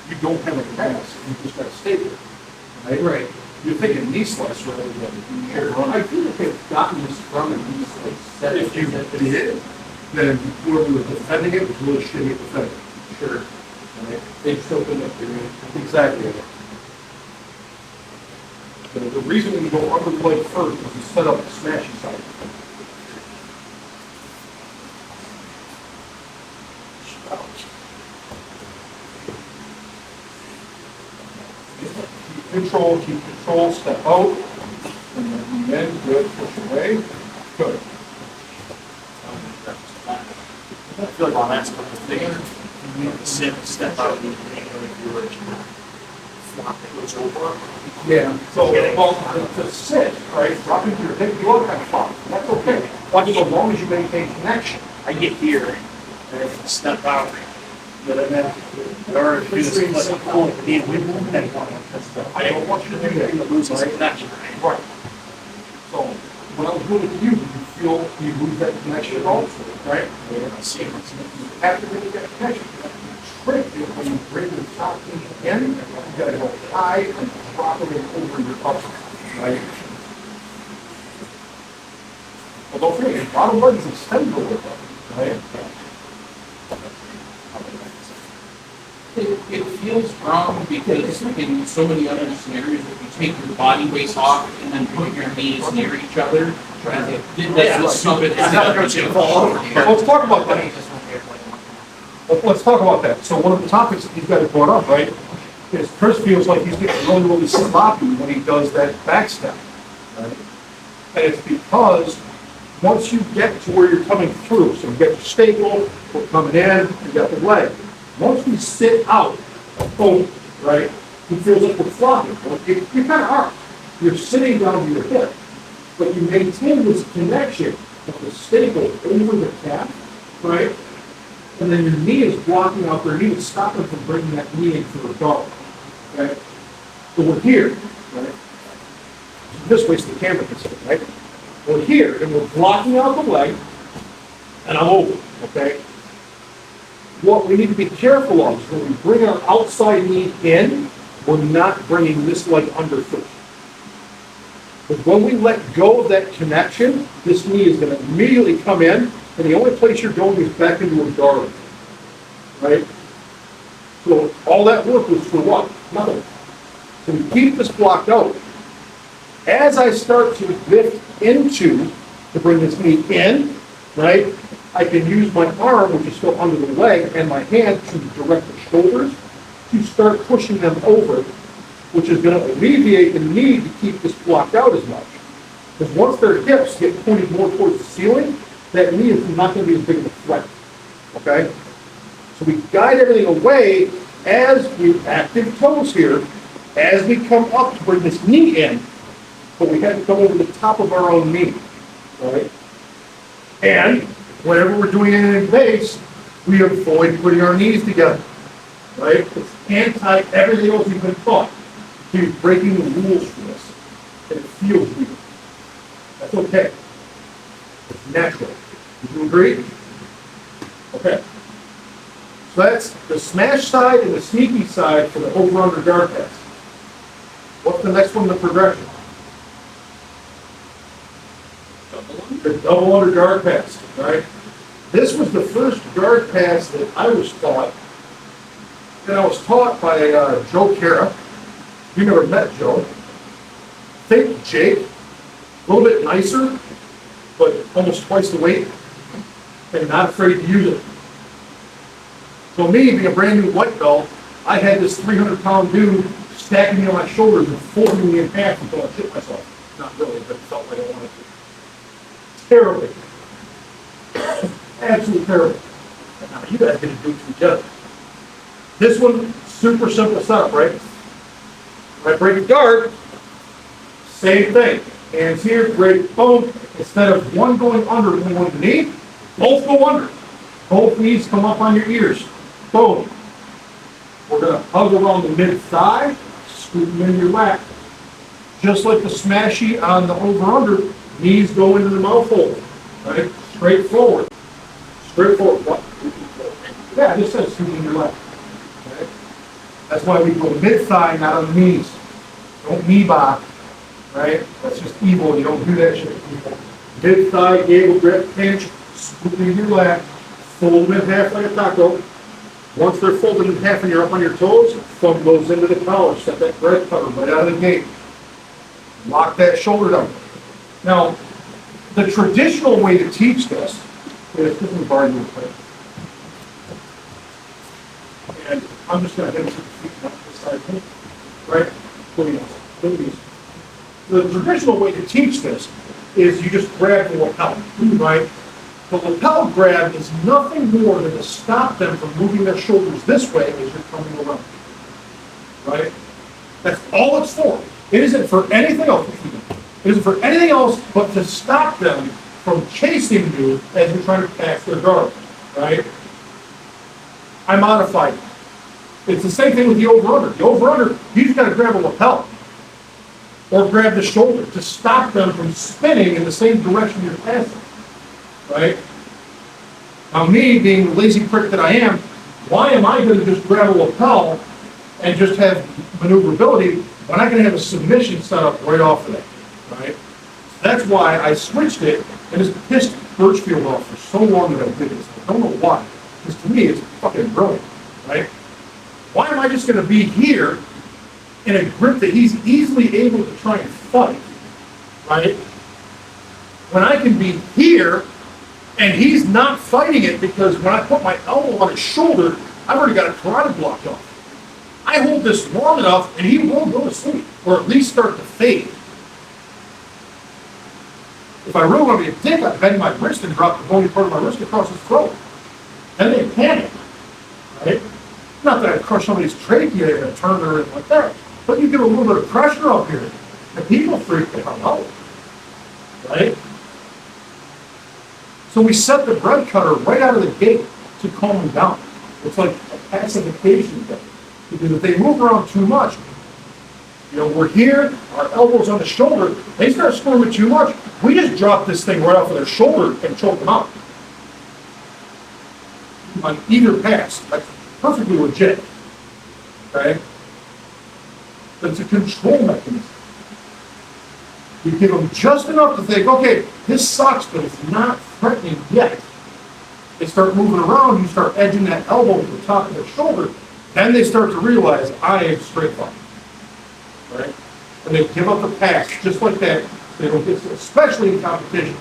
you don't have a pass, you just gotta staple. right? Right. You're thinking knee slice rather than shoulder under. I feel like they've gotten this from and he's like said If you did, then whoever was defending it was really shitty at defending. Sure. Right? They've still been up there. Exactly. The reason we go under the leg first is to set up the smashing side. Keep control, step out. And then good, push away. Good. I feel like on that stuff, the thing, you need to sit, step out, and if you were to flop it goes over. Yeah. So, well, to sit, right, drop into your hip, you are kind of flop. That's okay. But as long as you maintain connection. I get here, and I step out, but then, in order to do this, like, pull the knee with that one. I don't want you to do that. You lose this connection. Right. So, when I was doing it to you, did you feel you lose that connection at all? Right? See, You have to really get connection. Trick is when you bring the top knee in, you gotta go high and drop it over your upper. Right? Well, don't forget, your bottom leg is extended a little bit, right? It feels wrong because in so many other scenarios, if you take your body weight off and then put your knees near each other, that's the stupid. It's not going to fall over here. Let's talk about that. Let's talk about that. So one of the topics that you've got to brought up, right, is Chris feels like he's getting really, really sloppy when he does that back step. Right? And it's because once you get to where you're coming through, so you get your staple, we're coming in, you got the leg. Once we sit out, boom, right, he feels like we're flopping. Well, you kind of are. You're sitting down to your hip, but you maintain this connection of the staple over the calf, right? And then your knee is blocking out their knee, it's stopping from bringing that knee into the dog, okay? So we're here, right? This way so the camera can see, right? We're here, and we're blocking out the leg, and I'm over, okay? What we need to be careful of is when we bring our outside knee in, we're not bringing this leg under first. But when we let go of that connection, this knee is going to immediately come in, and the only place you're going is back into a guard, right? So all that work was for what? Nothing. So we keep this blocked out. As I start to lift into, to bring this knee in, right, I can use my arm, which is still under the leg, and my hand to direct the shoulders to start pushing them over, which is going to alleviate the need to keep this blocked out as much. Because once their hips get pointed more towards the ceiling, that knee is not going to be as big of a threat. Okay? So we guide everything away as we active toes here, as we come up to bring this knee in, but we have to come over the top of our own knee. Right? And whenever we're doing it in base, we avoid putting our knees together. Right? It's anti everything else you've been taught. So you're breaking the rules for this. And it feels weird. That's okay. It's natural. Would you agree? Okay. So that's the smash side and the sneaky side for the over-under guard pass. What's the next one in the progression? The double under guard pass, right? This was the first guard pass that I was taught. And I was taught by Joe Cara. You never met Joe. Think Jake, a little bit nicer, but almost twice the weight, and not afraid to use it. So me, being a brand new white belt, I had this 300-pound dude stacking me on my shoulders and folding me in half until I shit myself. Not really, but it felt like I wanted to. Terrible. Absolutely terrible. Now, you guys get to do it to each other. This one, super simple setup, right? When I break a guard, same thing. Hands here, break, boom. Instead of one going under and one underneath, both go under. Both knees come up on your ears. Boom. We're going to hug around the mid-thigh, scoop them into your lap. Just like the smashy on the over-under, knees go into the mouth hole. Right? Straight forward. Straight forward. What? Yeah, it just says scoop in your lap. Okay? That's why we go mid-thigh, not on the knees. Don't knee bop, right? That's just evil. You don't do that shit to people. Mid thigh, gable grip, pinch, scoop into your lap, fold them in half like a taco. Once they're folded in half and you're up on your toes, thumb goes into the collar. Set that bread cutter right out of the gate. Lock that shoulder down. Now, the traditional way to teach this is, this is bar real quick. And I'm just going to hit some feet up this side here, right? Please. The traditional way to teach this is you just grab the lapel, right? The lapel grab is nothing more than to stop them from moving their shoulders this way as you're coming around, right? That's all it's for. It isn't for anything else. It isn't for anything else but to stop them from chasing you as you're trying to pass their guard, right? I modified it. It's the same thing with the over-under. The over-under, you just got to grab a lapel or grab the shoulder to stop them from spinning in the same direction you're passing, right? Now me, being the lazy prick that I am, why am I going to just grab a lapel and just have maneuverability when I can have a submission set up right off of that, right? That's why I switched it, and it's pissed Birchfield off for so long that I did this. I don't know why, because to me it's fucking brilliant, right? Why am I just going to be here in a grip that he's easily able to try and fight, right? When I can be here and he's not fighting it because when I put my elbow on his shoulder, I've already got a karate blocked off. I hold this long enough and he will go to sleep or at least start to fade. If I really want to be a dick, I bend my wrist and drop the bony part of my wrist across his throat. Then they panic, right? Not that I crush somebody's trachea and turn her in like that, but you give a little bit of pressure up here, and people freak the hell out, right? So we set the bread cutter right out of the gate to calm them down. It's like a pacification thing, because if they move around too much, you know, we're here, our elbows on the shoulder, they start squirming too much, we just drop this thing right off of their shoulder and choke them out. On either pass, that's perfectly legit, okay? But it's a control mechanism. You give them just enough to think, okay, this sucks, but it's not threatening yet. They start moving around, you start edging that elbow to the top of their shoulder, then they start to realize, I am straight fight, right? And they give up the pass, just like that, they don't get, especially in competition.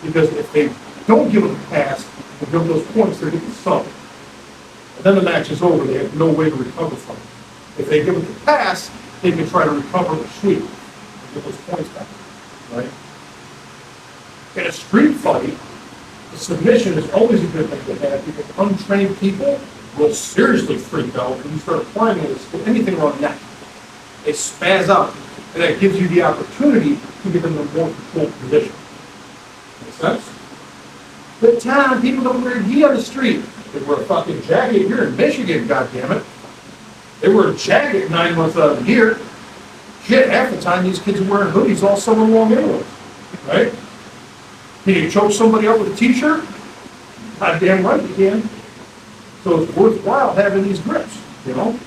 Because if they don't give them the pass, and give them those points, they're getting sunk. And then the match is over, they have no way to recover from it. If they give them the pass, they can try to recover the sweep and get those points back, right? In a street fight, the submission is always a good thing to have because untrained people will seriously freak out when you start applying it to anything around the neck. They spaz out, and that gives you the opportunity to give them a more controlled position. Make sense? But Tom, people don't wear gi on the street. They wear a fucking jacket. You're in Michigan, goddammit. They wear a jacket 9 months out of the year. Shit, half the time these kids are wearing hoodies all summer long anyways, right? Can you choke somebody up with a t-shirt? Goddamn right you can. So it's worthwhile having these grips, you know?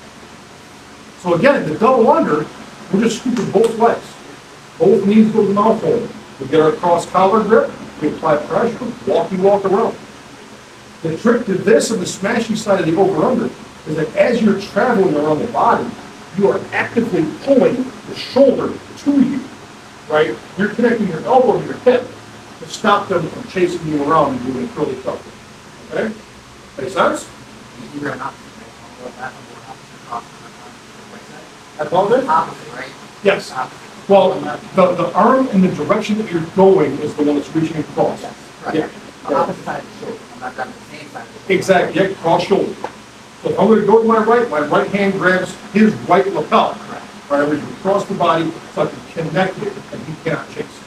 So again, the double under, we're just scooping both legs. Both knees go to the mouth hole. We get our cross collar grip, we apply pressure, walk around. The trick to this and the smashy side of the over-under is that as you're traveling around the body, you are actively pulling the shoulder to you, right? You're connecting your elbow to your hip to stop them from chasing you around and doing a curly cup. Okay? Make sense? That's all good? Opposite, right? Yes. Well, the arm in the direction that you're going is the one that's reaching across. Right. Yeah. The opposite side of the shoulder. I'm not on the same side of the shoulder. Exactly. Yeah, cross shoulder. So if I'm going to go to my right hand grabs his right lapel. Right, I reach across the body so I can connect it and he cannot chase.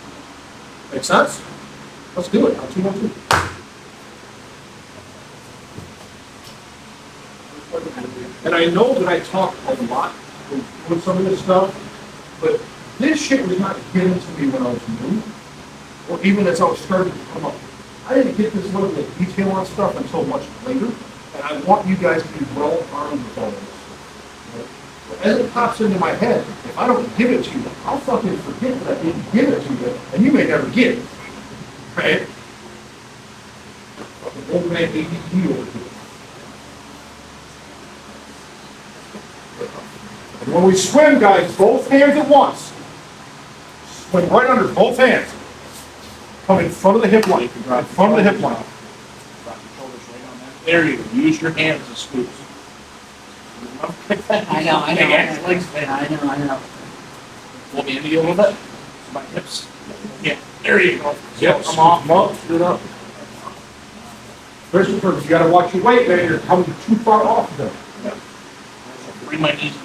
Make sense? Let's do it. 2, 1, 2. And I know that I talk a lot with some of this stuff, but this shit was not given to me when I was new, or even as I was starting to come up. I didn't get this level of detail on stuff until much later, and I want you guys to be well armed with all of this. as it pops into my head, if I don't give it to you, I'll fucking forget that I didn't give it to you, and you may never get it. Right? Fucking old man ADD over here. And when we swim, guys, both hands at once. Swim right under both hands. Come in front of the hip line. In front of the hip line. Drop your shoulders right on that. There you go. Use your hands as scoops. I know. Big ass legs. I know. Pull me into you a little bit. My hips. Yeah, there you go. Yep, Come off. come up, scoot up. First and first, you gotta watch your weight, man. You're coming too far off of them. Bring my knees in.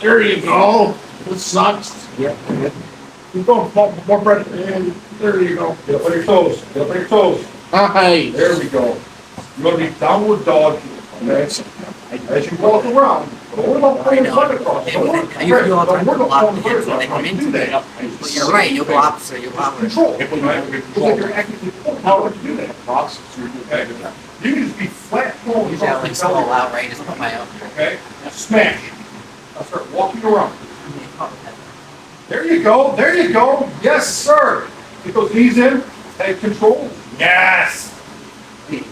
There you go. It sucks. Yep. Keep going, more breath. And there you go. Get up on your toes. Get up on your toes. Nice. There we go. You're gonna be downward dog. Okay? As you walk around, don't worry about putting your foot across. Don't worry I usually all try to about block pulling the foot hips when they across. come Don't into do it. that. But you're right, you'll go opposite, you'll go opposite. Control. Right? It's like you're actively pulling power to do that. Okay? You can just be flat pulling. Usually I like swallow out, right, just put my own. Okay? Smash. I'll start walking around. There you go. There you go. Yes, sir. Get those knees in. Take control. Yes. See,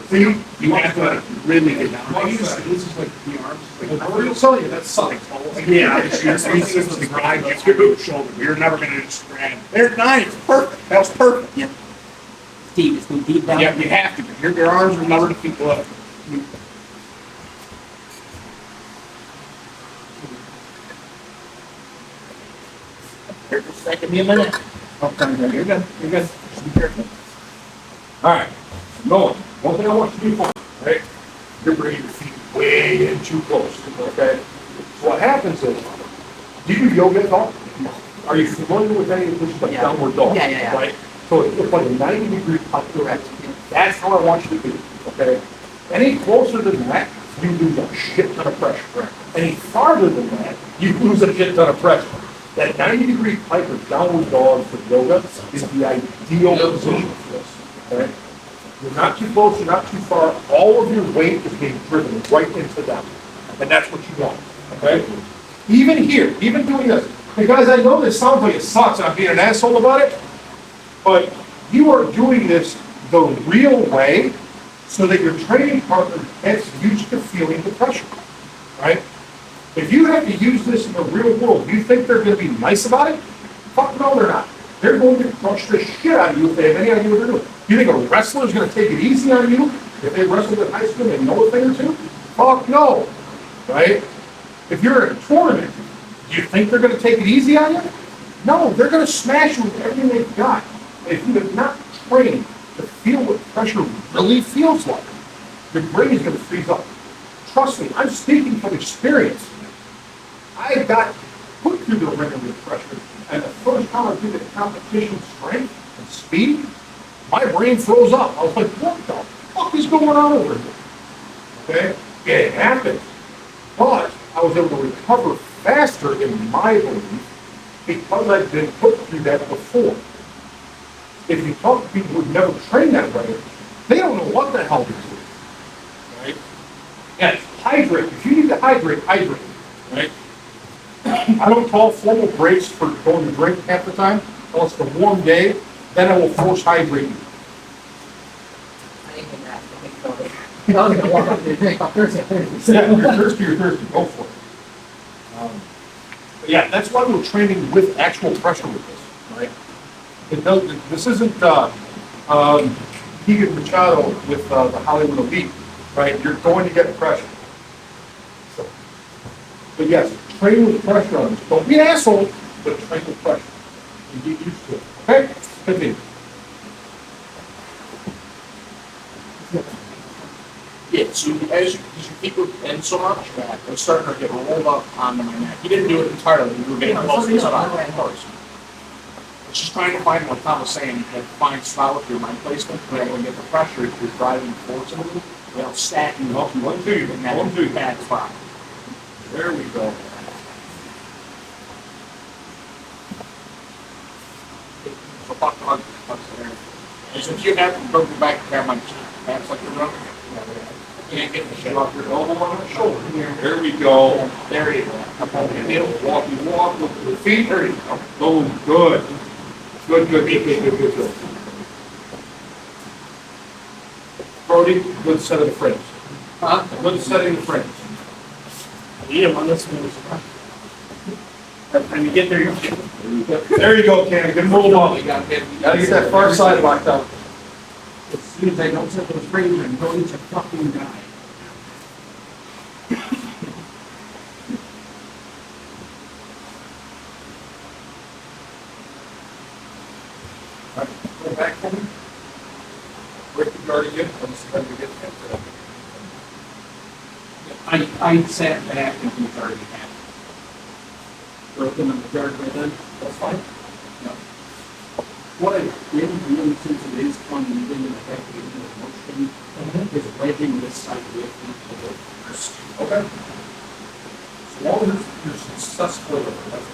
You have to really get down. Well, This is like the arms. I'm going to tell you, that sucks. Yeah, this is the grind. Your shoulder. You're never going to just grind. They're nice. Perfect. That was perfect. Yep. Deep, just go deep down. Yeah, you have to. Your arms are never to keep up. Here, just a second. Give me a minute. Okay, you're good. You're good. Just be careful. All right. No, one thing I want you to do for me, right? You're bringing your feet way in too close, okay? So what happens is, do you do yoga at all? Are you familiar with any of this, like Yeah. downward dog? Yeah. Right? So it's like a 90-degree correct. That's how I want you to be, okay? Any closer than that, you lose a shit ton of pressure. Correct. Any farther than that, you lose a shit ton of pressure. That 90-degree pike or downward dog for yoga is the ideal position for this, okay? You're not too close, you're not too far. All of your weight is being driven right into them. And that's what you want, okay? Even here, even doing this. Hey guys, I know this sounds like it sucks and I'm being an asshole about it, but you are doing this the real way so that your training partner gets used to feeling the pressure, right? If you have to use this in the real world, you think they're going to be nice about it? Fuck no, they're not. They're going to crush the shit out of you if they have any idea what they're doing. You think a wrestler is going to take it easy on you if they wrestled in high school and they know a thing or two? Fuck no, right? If you're in a tournament, do you think they're going to take it easy on you? No, they're going to smash you with everything they've got. And if you have not trained to feel what pressure really feels like, your brain is going to freeze up. Trust me, I'm speaking from experience. I got put through the ringer with pressure, and the first time I did the competition strength and speed, my brain froze up. I was like, what the fuck is going on over here? Okay? It happened. But I was able to recover faster in my belief because I've been put through that before. If you talk to people who've never trained that way, they don't know what the hell they're doing. Right? Yes, hydrate. If you need to hydrate, hydrate. Right? I don't call formal breaks for going to drink half the time, unless it's a warm day, then I will force hydrate you. I ain't gonna ask, I think I was gonna walk up to the drink, I'm thirsty. Yeah, you're thirsty, go for it. But yeah, that's why we're training with actual pressure with this, right? This isn't Keegan Machado with the Hollywood Elite, right? You're going to get pressure. So, but yes, train with pressure on this. Don't be an asshole, but train with pressure. And get used to it. Okay? Continue. Yeah, so as you keep it in so much, it's starting to get rolled up on your neck. You didn't do it entirely, you were getting close to the spot, of course. It's just trying to find, like Tom was saying, that fine spot with your mind placement, where able to get the pressure if you're driving force a little, they'll stack you up One, two, in that bad spot. There we go. So fuck there. And since you have to go back and grab my pants like you're running, Can't get the shot. Drop your elbow on the shoulder. There we go. There you go. And then walk, you walk with the feet. There you go. Boom, good. Good. Brody, good set of the frames. Huh? Good setting the frames. Lead him on this one. By the time you get there, you're. There you go, Cam. Good move on. We gotta get that far side locked up. As soon as I don't set those frames, I'm going to fucking die. Go back for me. Break the guard again. I'm just trying to get that. I sat back and he already had broken on the guard by then. That's fine. No. What I did really, since it is uneven and I have to get into motion, is wedging this side with me to the first. Okay. As long as you're successful,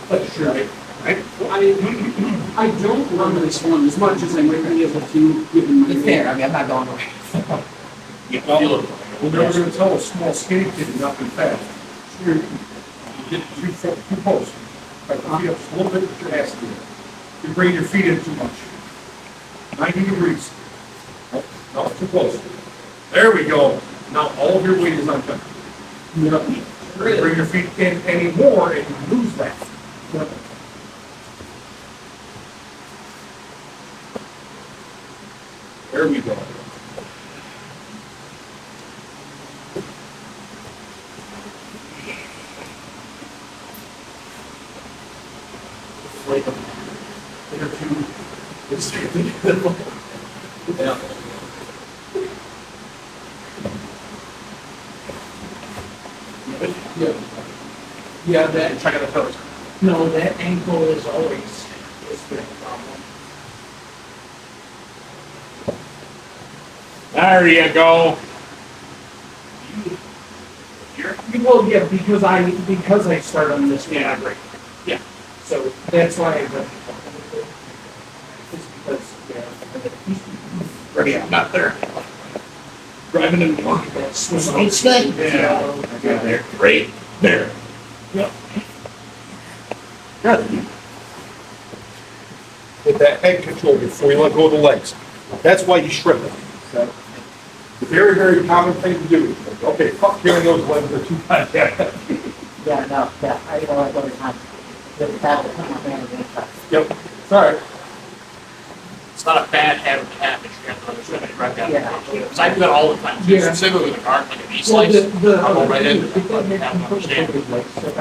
that's sure. I don't run this one as much as I might be able to, given my. It's fair, I mean, I'm not going away. Well, we're never going to tell a small skinny kid to not be fast. So you get two posts. Right, the feet up just a little bit with your ass in. You bring your feet in too much. 90 degrees. No, too close. There we go. Now all of your weight is on top. Yep. Bring your feet in any more and you lose that. Yep. There we go. Like a or two. Yeah. Yeah, that, Check out the toes. no, that ankle is always, been a problem. There you go. Well, yeah, because I start on this one. Yeah, great. Yeah, so that's why I went. It's because, Yeah, not there. Driving in the morning. It's good. Yeah. There. Right there. Yep. Good. With that head control before you let go of the legs. That's why you strip it. Okay? Very, very common thing to do. Okay, fuck carrying those legs, they're too tight. Yeah, no, yeah, I go like every time. The battle, come on, man, Yep, it's all right. It's not a bad habit to have, but you have to understand it right down. Yeah. Because I do that all the time, too. Yeah. Specifically with a guard, like a knee Well, slice. I'll go right in. If that makes Have me them understand.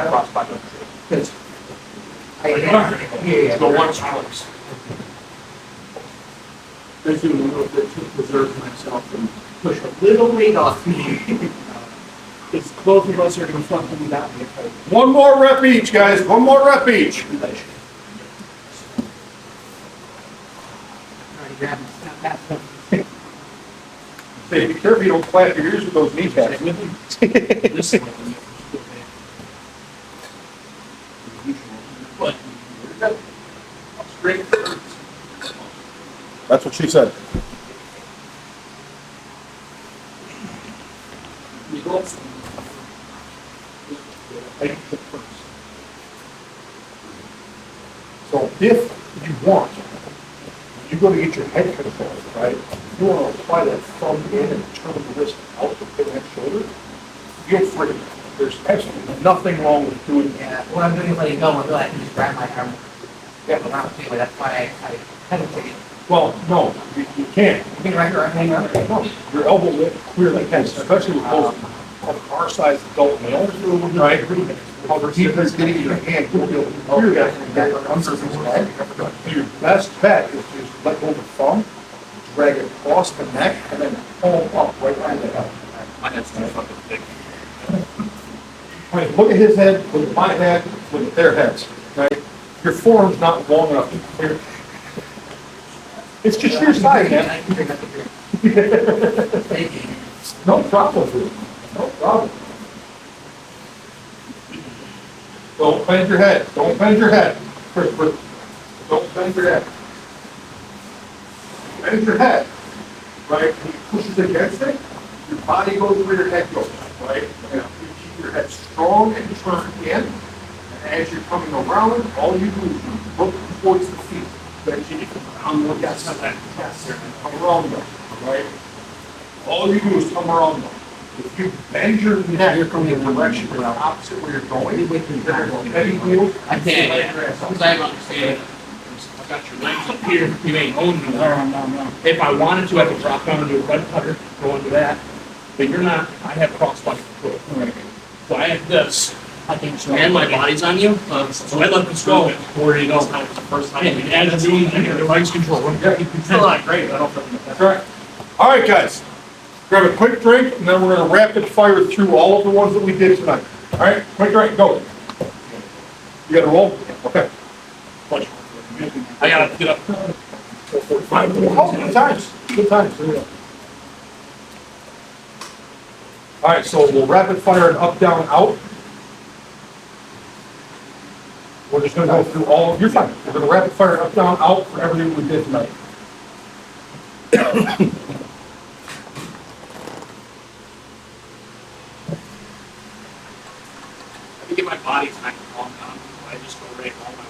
Cross back up. Because Yeah. Go once, twice. I do a little bit to preserve myself and push a little weight off me. Because both of us are going to fucking die if I. One more rep each, guys, one more rep each. Hey, be careful you don't flap your ears with those kneecaps. This is like a But, straight. That's what she said. you go. So if you want, you go to get your head control, right? You want to apply that thumb in and turn the wrist out to the next shoulder, feel free. There's absolutely nothing wrong with doing that. Yeah, what I'm doing is letting go, I'll go ahead and just grab my arm. Yeah. Around too, that's why I hesitate. Well, no, you can't. You can write your hang on. No, your elbow width clearly has, especially with those of our size adult males, right? How deep is getting your hand, you'll be able to clear that from your head. Your best bet is to just let go of the thumb, drag it across the neck, and then pull up right behind the head. My head's too fucking thick. I mean, look at his head, look at my head, look at their heads, right? Your forearm's not long enough to clear. It's just your size, man. No problem, dude. No problem. Don't bend your head. Don't bend your head. Christopher. Don't bend your head. Bend your head. Right? He pushes against it. your body goes where your head goes, right? You keep your head strong and turned in. And as you're coming around, all you do is you look towards the feet. Then you come around them. Yes, come around them, right? All you do is come around them. If you bend your knee in the direction that's opposite where you're going, heavy wheels, I can't, because I have understanding. I've got your legs up here, you ain't holding me there. No. If I wanted to, I could drop down and do a red cutter, go into that. But you're not, I have crossbody control. So I have this, I think so. and my body's on you, so I let this go. Where do you go? First time. And as you're doing, your legs control. Still not great, I don't think. that's right. All right, guys. Grab a quick drink, and then we're gonna rapid fire through all of the ones that we did tonight. All right, quick drink, go. You gotta roll? Okay. I gotta get up. Oh, good times, good times. There we go. All right, so we'll rapid fire an up, down, out. We're just gonna go through all, you're fine. We're gonna rapid fire an up, down, out for everything we did tonight. I can get my body time to calm down. I just go right all my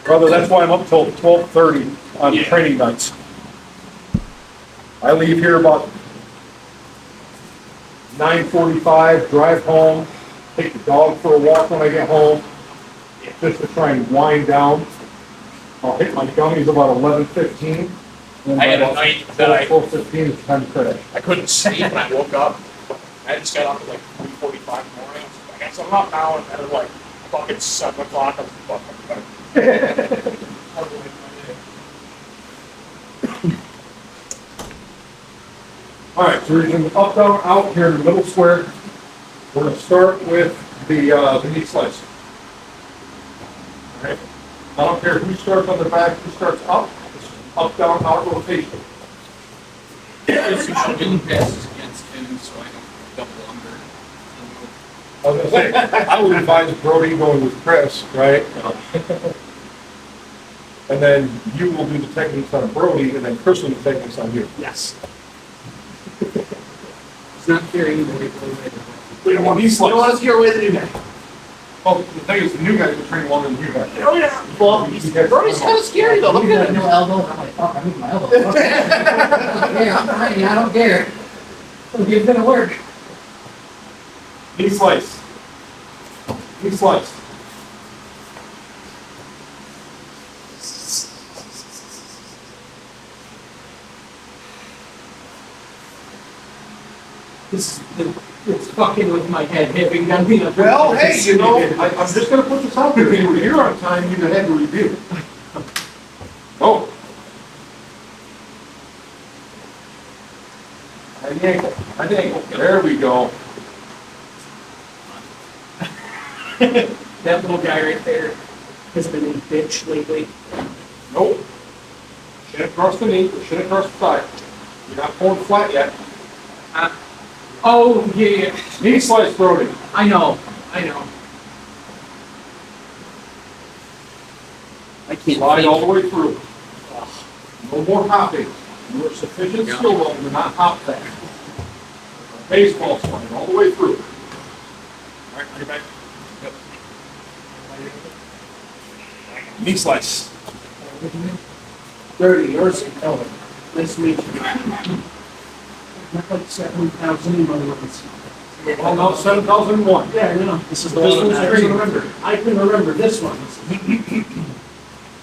Brother, that's why I'm up till 12:30 on Yeah. training nights. I leave here about 9:45, drive home, take the dog for a walk when I get home, just to try and wind down. I'll hit my gummies about 11:15. I had a night that I- 12:15 is time to crash. I couldn't sleep when I woke up. I just got up at like 3:45 in the morning. I was like, I guess I'm up now, and at like fucking 7 o'clock, I was fucking better. All right, so we're going up, down, out here in the middle square. We're going to start with the knee slice. All right. I don't care who starts on the back, who starts up. It's up, down, out rotation. Just to show me the passes against him, so I don't double under. I was going to say, I would advise Brody going with Chris, right? And then you will do the techniques on Brody, and then Chris will do the techniques on you. Yes. It's not fair either way. We don't want knee You don't want slice. to scare away the new guy. Well, the thing is, the new guys will train longer than you guys. Oh, yeah. Well, Brody's kind of scary though, look You got at no him. elbow, I'm like, fuck, I need my elbow. Yeah, I'm trying, I don't care. It's gonna work. Knee slice. Knee slice. It's fucking with my head, hipping, got me. Well, hey, you know, I'm just gonna put this out there. If you were here on time, you'd have had to review. Oh. At the ankle, at the ankle. There we go. That little guy right there has been a bitch lately. Nope. Shin across the knee, or shin across the thigh. You're not pulling flat yet. Oh, yeah, Knee slice, Brody. I know. I can't Slide all the think. way through. No more hopping. You are sufficient skill level to not hop fast. Baseball slide all the way through. All right, get back. Yep. Knee slice. 30, yours and Ellen. Nice to meet you. Not like 7,000 in my ones. Well, no, 7,001. Yeah, I know. This is the one one's that I great. can remember. I can remember this one.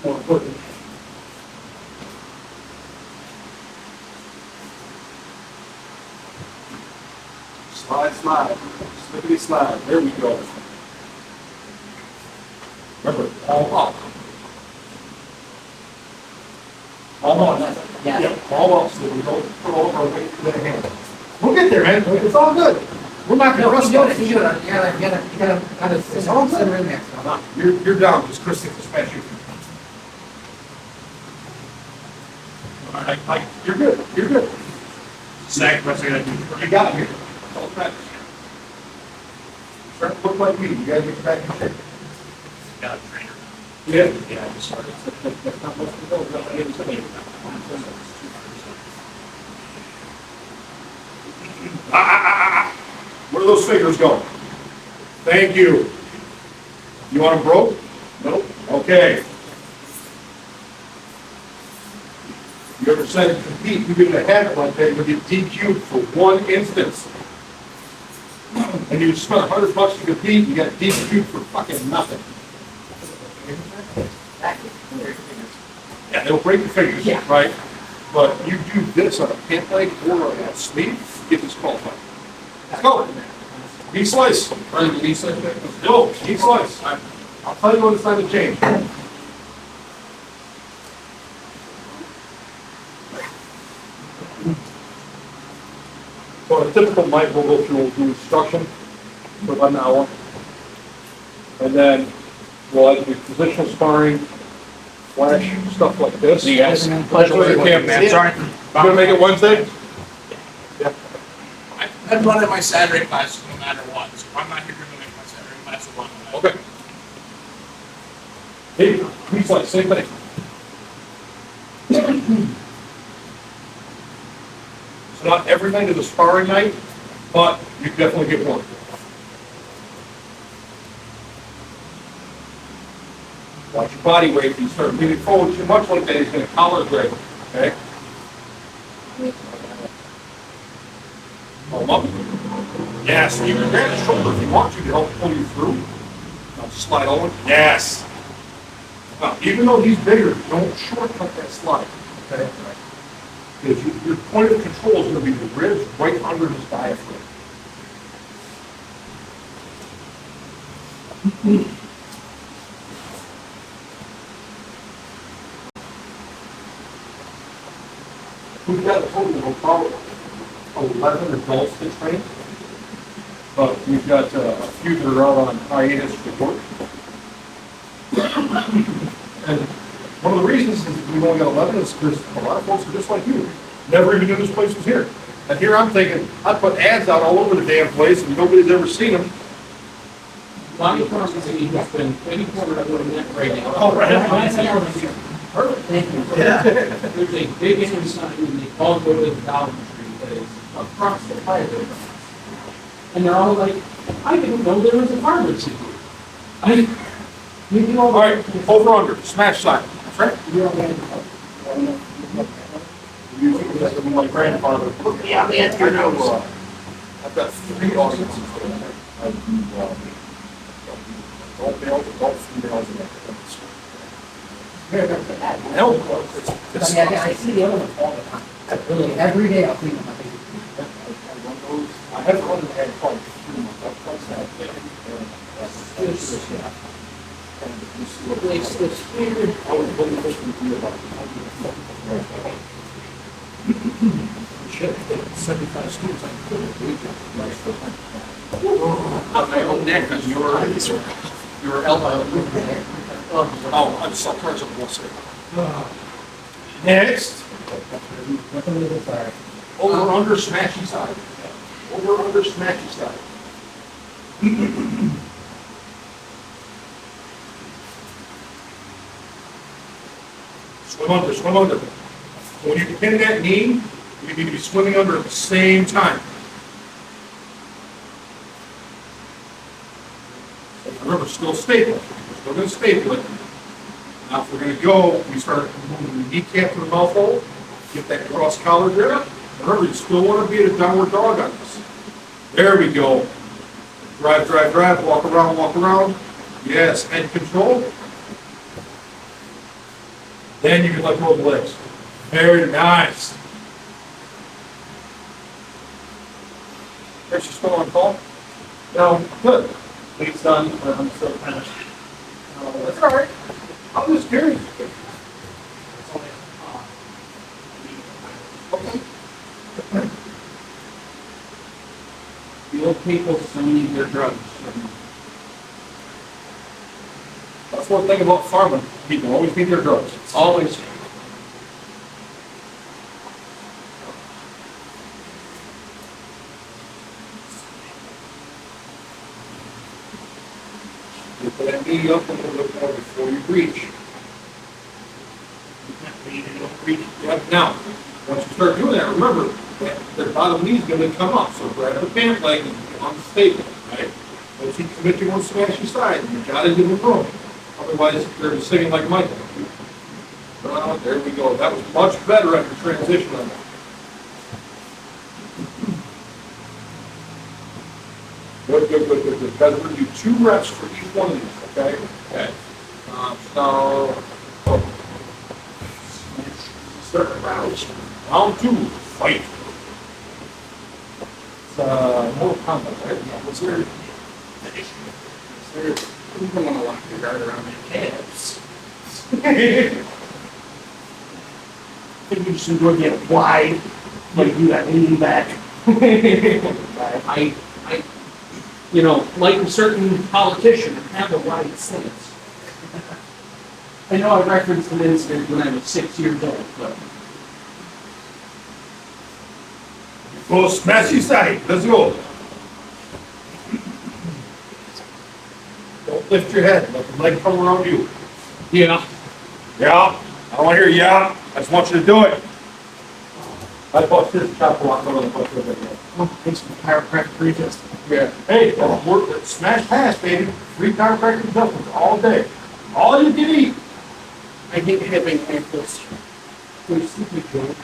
More important. Slide, slide. Slippity slide. There we go. Remember, all up. All up. Yeah. Yep, all up, so we don't put all of our weight to the hand. We'll get there, man. It's all good. We're not gonna No, rush you got it. it, you got it, you gotta, It's all good. center in there. You're down, because Chris thinks it's past you. All right, you're good, you're good. Second, what's I gotta do? You got it here. It's all practice. Start to look like me, you gotta get back in shape. Got a trainer. Yeah. Yeah, I just started. Where do those fingers go? Thank you. You want them broke? Nope. Okay. You ever said to compete, you get a habit like that, you'll get DQ'd for one instance. And you spent $100 to compete, you got DQ'd for fucking nothing. Yeah, it'll break your fingers, Yeah. right? But you do this on a pant leg or a sleeve, get disqualified. Let's go. Knee slice. Running the knee slice. No, knee slice. I'll tell you when it's time to change. So a typical night, we'll go through the instruction for about an hour. And then we'll have the positional sparring, flash, stuff like this. See you guys. Pleasure with you, Cam. Man, sorry. You gonna make it Wednesday? I've run in my Saturday classes no matter what, so if I'm not here to make my Saturday class, I'll run it. Okay. Hey, knee slice, same thing. It's not every night is a sparring night, but you definitely get one. Watch your body weight. If you start leaning forward too much like that, he's going to collar grab. Okay? Arm up. Yes. You can grab his shoulder if you want to help pull you through. Now slide over. Yes. Now, even though he's bigger, don't shortcut that slide. Okay? Because your point of control is going to be the ribs right under his diaphragm. We've got a total of about 11 adults to train, but we've got a few that are out on hiatus for work. And one of the reasons is we've only got 11 is because a lot of folks are just like you, never even knew this place was here. And here I'm thinking, I put ads out all over the damn place and nobody's ever seen them. Lonnie Carson said he has been 24 hours in that right now. Oh, right. Perfect. Thank you. Yeah. There's a big end sign and they all go to the Dollar Tree that is across the highway. And they're all like, I didn't know there was a pharmacy here. I mean, you do all All right, over under, smash side. That's right. My grandfather. Yeah, man, your nose. I've got 3 audiences. I do adult males, adult females, and no, it's, I see the other ones all the time. Really, every day I'll clean them. I have one that had probably 3 months. I've twice that. it's weird. I was really hoping to be about shit, 75 students, I couldn't believe it. My own neck, because your elbow. Oh, I'm so cards on both sides. Next, over under smashy side. Over under smashy side. Swim under, swim under. So when you pin that knee, you need to be swimming under at the same time. Remember, still staple. We're still going to staple it. Now, if we're going to go, we start moving the kneecap to the mouth hole, get that cross collar grip. Remember, you still want to be at a downward dog on this. There we go. Drive, drive, drive, walk around, walk around. Yes, head control. Then you can let go of the legs. Very nice. There's your still on call. No, good. Lead's done, but I'm still kind of. That's all right. I'm just curious. Okay. The old people still need their drugs. That's one thing about farming. People always need their drugs. Always. You put that knee up a little bit more before you reach. Yep. Now, once you start doing that, remember that their bottom knee is going to come up. So grab the pant leg and unstable, right? But if you commit to one smashy side, you gotta give them room. Otherwise, they're singing like Michael. There we go. That was much better after transition on that. Good. Guys, we're gonna do 2 reps for each one of these, okay? Okay. Start round 2, fight. It's more combat, right? Yeah, what's your finish? You don't want to lock your guard around my calves. I think you just enjoy getting wide, like you got leaning back. I, you know, like a certain politician, have a wide stance. I know I referenced an incident when I was 6 years old, but Go smashy side. Let's go. Don't lift your head. Let the leg come around you. yeah. Yeah. I don't want to hear yeah. I just want you to do it. I bought this chop block on the bus with it. Thanks for the chiropractic retest. Yeah. Hey, work, smash pass, baby. 3 chiropractic adjustments all day. All you can eat. I hate having ankles. Please, sleepy joke.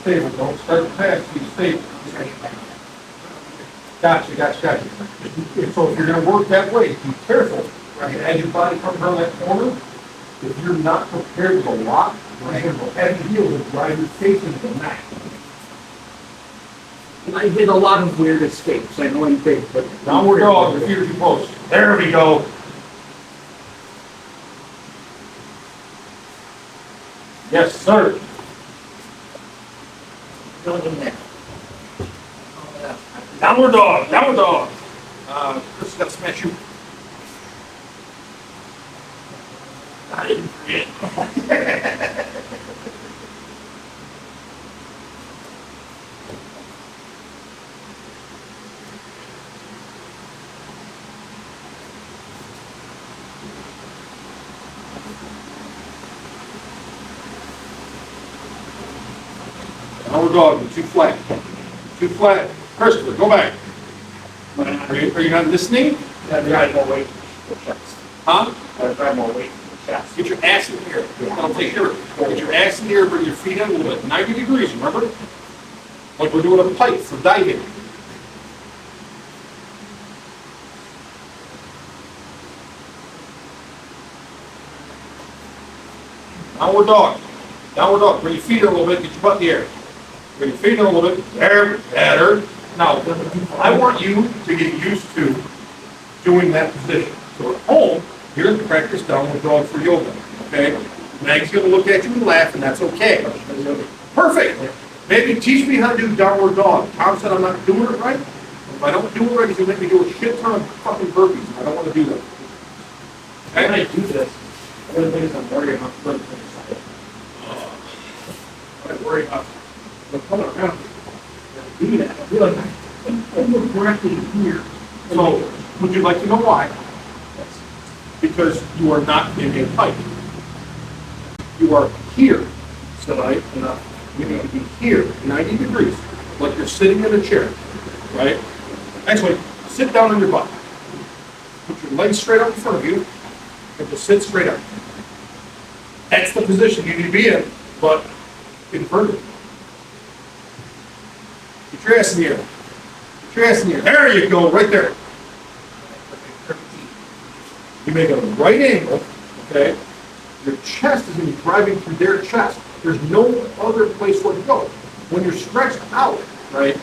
Stable, don't start the pass, be stable. Gotcha. So if you're gonna work that way, be careful. Right, as your body comes around that corner, if you're not prepared with a lock, you're gonna go heavy heels and drive your face into the mat. And I did a lot of weird escapes. I know I'm big, but Downward dog, your feet are too close. There we go. Yes, sir. going in there. Downward dog. Chris got to smash you. I didn't forget. Downward dog, you're too flat. Too flat. Christopher, go back. Are you not listening? Drive more weight. Huh? Drive more weight. Chest. Get your ass in here. I'll take care of it. Get your ass in here, bring your feet in a little bit. 90 degrees, remember? Like we're doing a pipe for diving. Downward dog. Downward dog. Bring your feet in a little bit. Get your butt in the air. Bring your feet in a little bit. There. Better. Now, I want you to get used to doing that position. So at home, you're going to practice downward dog for yoga. Okay? Meg's going to look at you and laugh, and that's okay. Perfect. Maybe teach me how to do downward dog. Tom said I'm not doing it right. If I don't do it right, he's going to make me do a shit ton of fucking burpees. I don't want to do that. When I Okay? do this, one of the things I'm worried about is I worry about the coming around. Do that. I feel like I'm over-breathing here. So, would you like to know why? Because you are not in a pipe. You are here, so right? You need to be here, 90 degrees, like you're sitting in a chair, right? Actually, sit down on your butt. Put your legs straight out in front of you, and just sit straight up. That's the position you need to be in, but inverted. Get your ass in the air. Get your ass in the air. There you go, right there. You make a right angle, okay? Your chest is going to be driving through their chest. There's no other place where to go. When you're stretched out, right,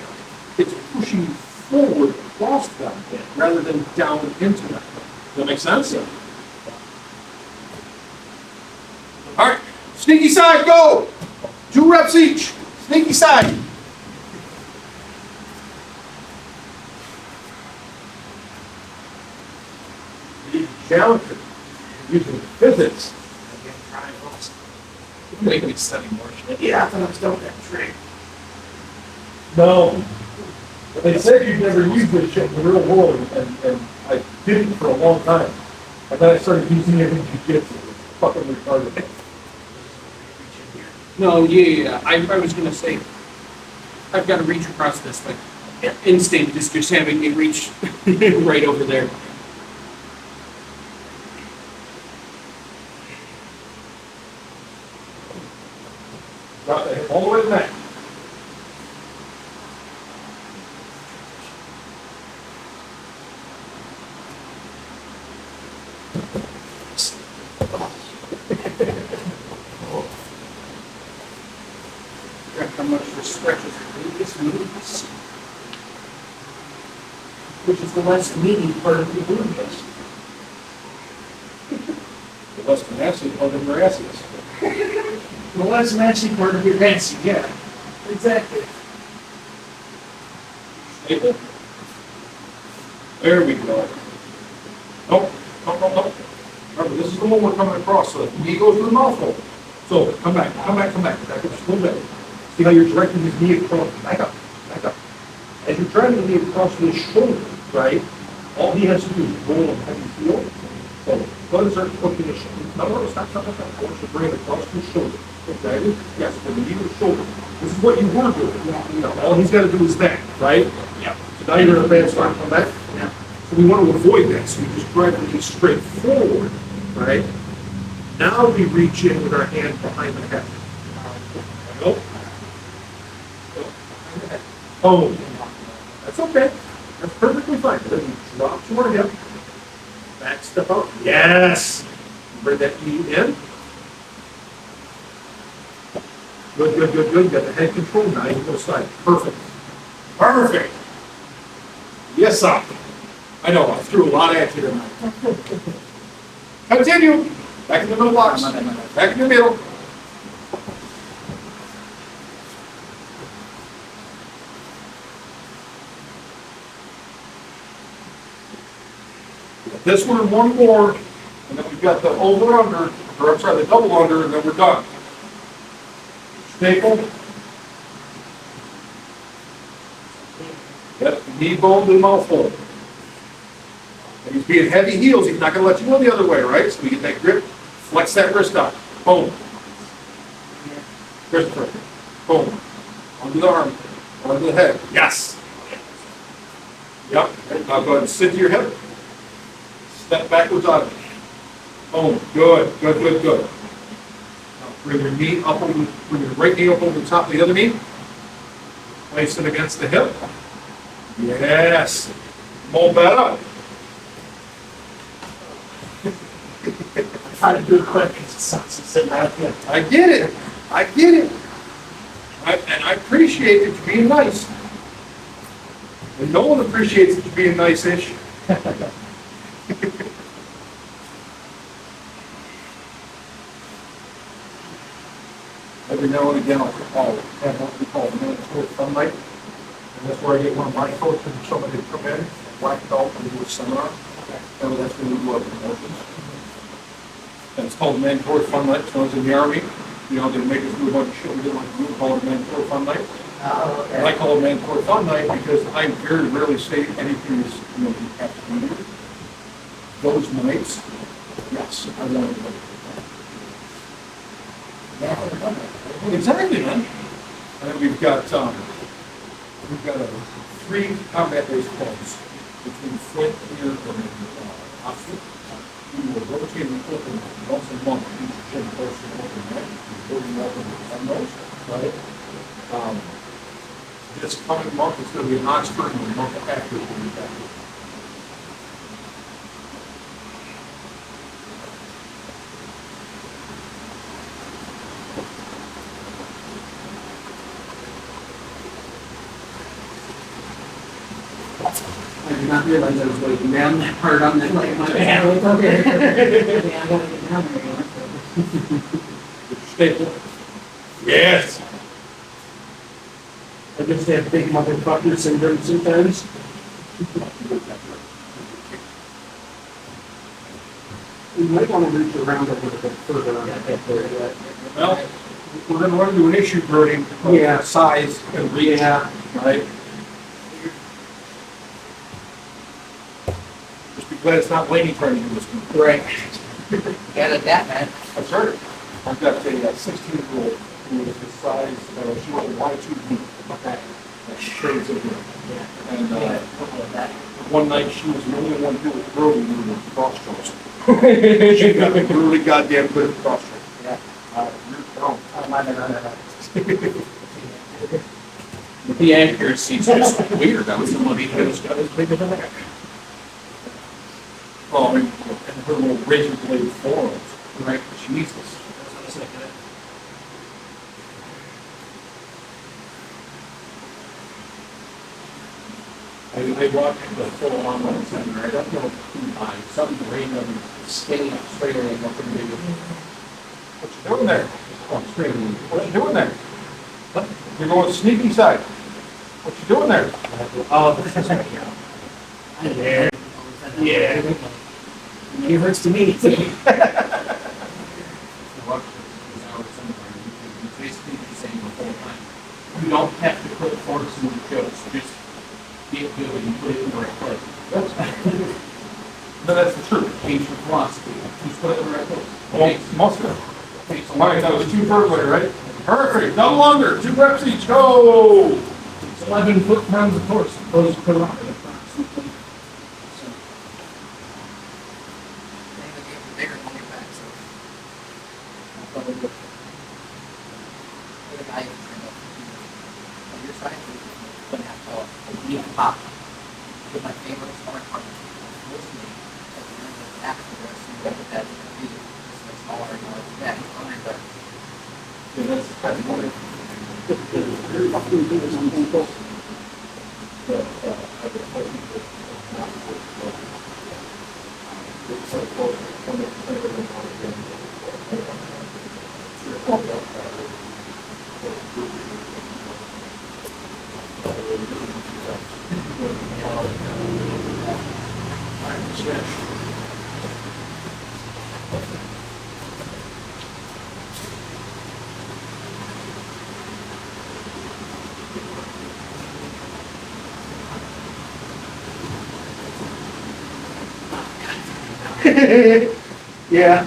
it's pushing you forward across that bit rather than down into that. Does that make sense? Yeah. All right, sneaky side, go! 2 reps each. Sneaky side. Geometry, using physics. You're making me study more shit. Yeah, I thought I was done with that trick. No. They said you'd never use this shit in the real world, and I didn't for a long time. And then I started using it in jiu-jitsu. It's fucking retarded. No, yeah. I was gonna say, I've got to reach across this, but instinct is just having me reach right over there. Drop the hip all the way to the back. How much this stretches this moves, which is the less meaty part of the glute. The less tenacity part of your ass is. The less messy part of your fancy, yeah. Exactly. Staple. There we go. Nope, nope, nope, nope. Remember, this is the one we're coming across, so the knee goes to the mouth hole. So, come back, come back, come back. Back up just a little bit. See how you're directing his knee across. Back up, back up. As you're driving the knee across his shoulder, right? All he has to do is roll a heavy heel. So, buttons are hooking his shoulder. No, stop, stop, stop. I want you to bring it across his shoulder. Okay? Yes, from the knee to the shoulder. This is what you were doing. You know, all he's got to do is that, right? Yeah. So now you're in a bad spot. Come back. Yeah. So we want to avoid that. So we just drive the knee straight forward, right? Now we reach in with our hand behind the head. Go. Oh, that's okay. That's perfectly fine. Then you drop to our hip. Back step out. Yes. Bring that knee in. Good, good, good, good. You got the head control. Now you go side. Perfect. Perfect. Yes, sir. I know, I threw a lot at you tonight. Continue. Back in the middle box. Back in the middle. This one and one more, and then we've got the over-under, or I'm sorry, the double-under, and then we're done. Staple. Yep, knee bone to the mouth hole. And he's being heavy heels, he's not going to let you go the other way, right? So we get that grip, flex that wrist out. Boom. Christopher. Boom. Onto the arm, onto the head. Yes. Yep. Now go ahead and sit to your hip. Step backwards out of it. Boom. Good, good, good, good. Now bring your knee up over, bring your right knee up over the top of the other knee. Place it against the hip. Yes. Pull that up. Try to do it quick because it sucks to sit down here. I get it. I get it. And I appreciate it for being nice. And no one appreciates it for being nice-ish. Every now and again, I'll have what we call mandatory fun night. And that's where I get one of my coaches or somebody to come in, whack it out and do a seminar. And that's when we do our promotions. And it's called mandatory fun night. So I was in the Army. You know, they make us do a bunch of shit we didn't like to do. We call it mandatory fun night. And I call it mandatory fun night because I very rarely say anything is, you know, you have to do. Those nights, yes, I want everybody. Exactly, man. And then we've got a 3 combat-based clubs between Flint here and Oxford. We will rotate and flip them once a month. Each gym hosts an open night. We're building up on those, right? This coming month, it's going to be in Oxford, and the month after, we'll be back. I did not realize I was waiting down that part on that leg. My bad. Okay. Yeah, I gotta get down there. Staple. Yes. I just have big motherfucker syndrome sometimes. You might want to reach around a little bit further on that hip there. Well, we're going to run into an issue, Bertie, Yeah. of size and reach, right? glad it's not Laney trying to do this. Right. Gotta that, man. I've heard it. I've got a 16-year-old who is the size, she was a Y2B. Okay. Shades of her. Yeah. And Yeah, something like that. one night she was the only one who was really moving cross strokes. She got really goddamn good at cross strokes. Yeah. You're wrong. The accuracy's just weird on somebody who's got as big as that. Well, I mean, and her little razor blade forearms. Right. Jesus. I walked the full online center, I don't know who time, some random skinny Australian looking dude. What you doing there? Australian. What you doing there? What? You're going sneaky side. What you doing there? Oh, this is right here. Yeah. He hurts to me. Basically the same the whole time. You don't have to put force in the shows, just be it good and put it in the right place. No, that's the truth. Change your philosophy, just put it in the right place. Well, must have. Takes a All right, lot. that was 2 per play, right? Perfect. Double under. 2 reps each. Go. It's 11 foot-pounds of force, those put on it approximately. So, Bigger than your back, so. The guy on your side, gonna have to pop. With my favorite smart part. Mostly, at the end of the back of the rest, you look at that, it's smaller, you know, it's back behind, but. Yeah, that's kind of funny. Yeah.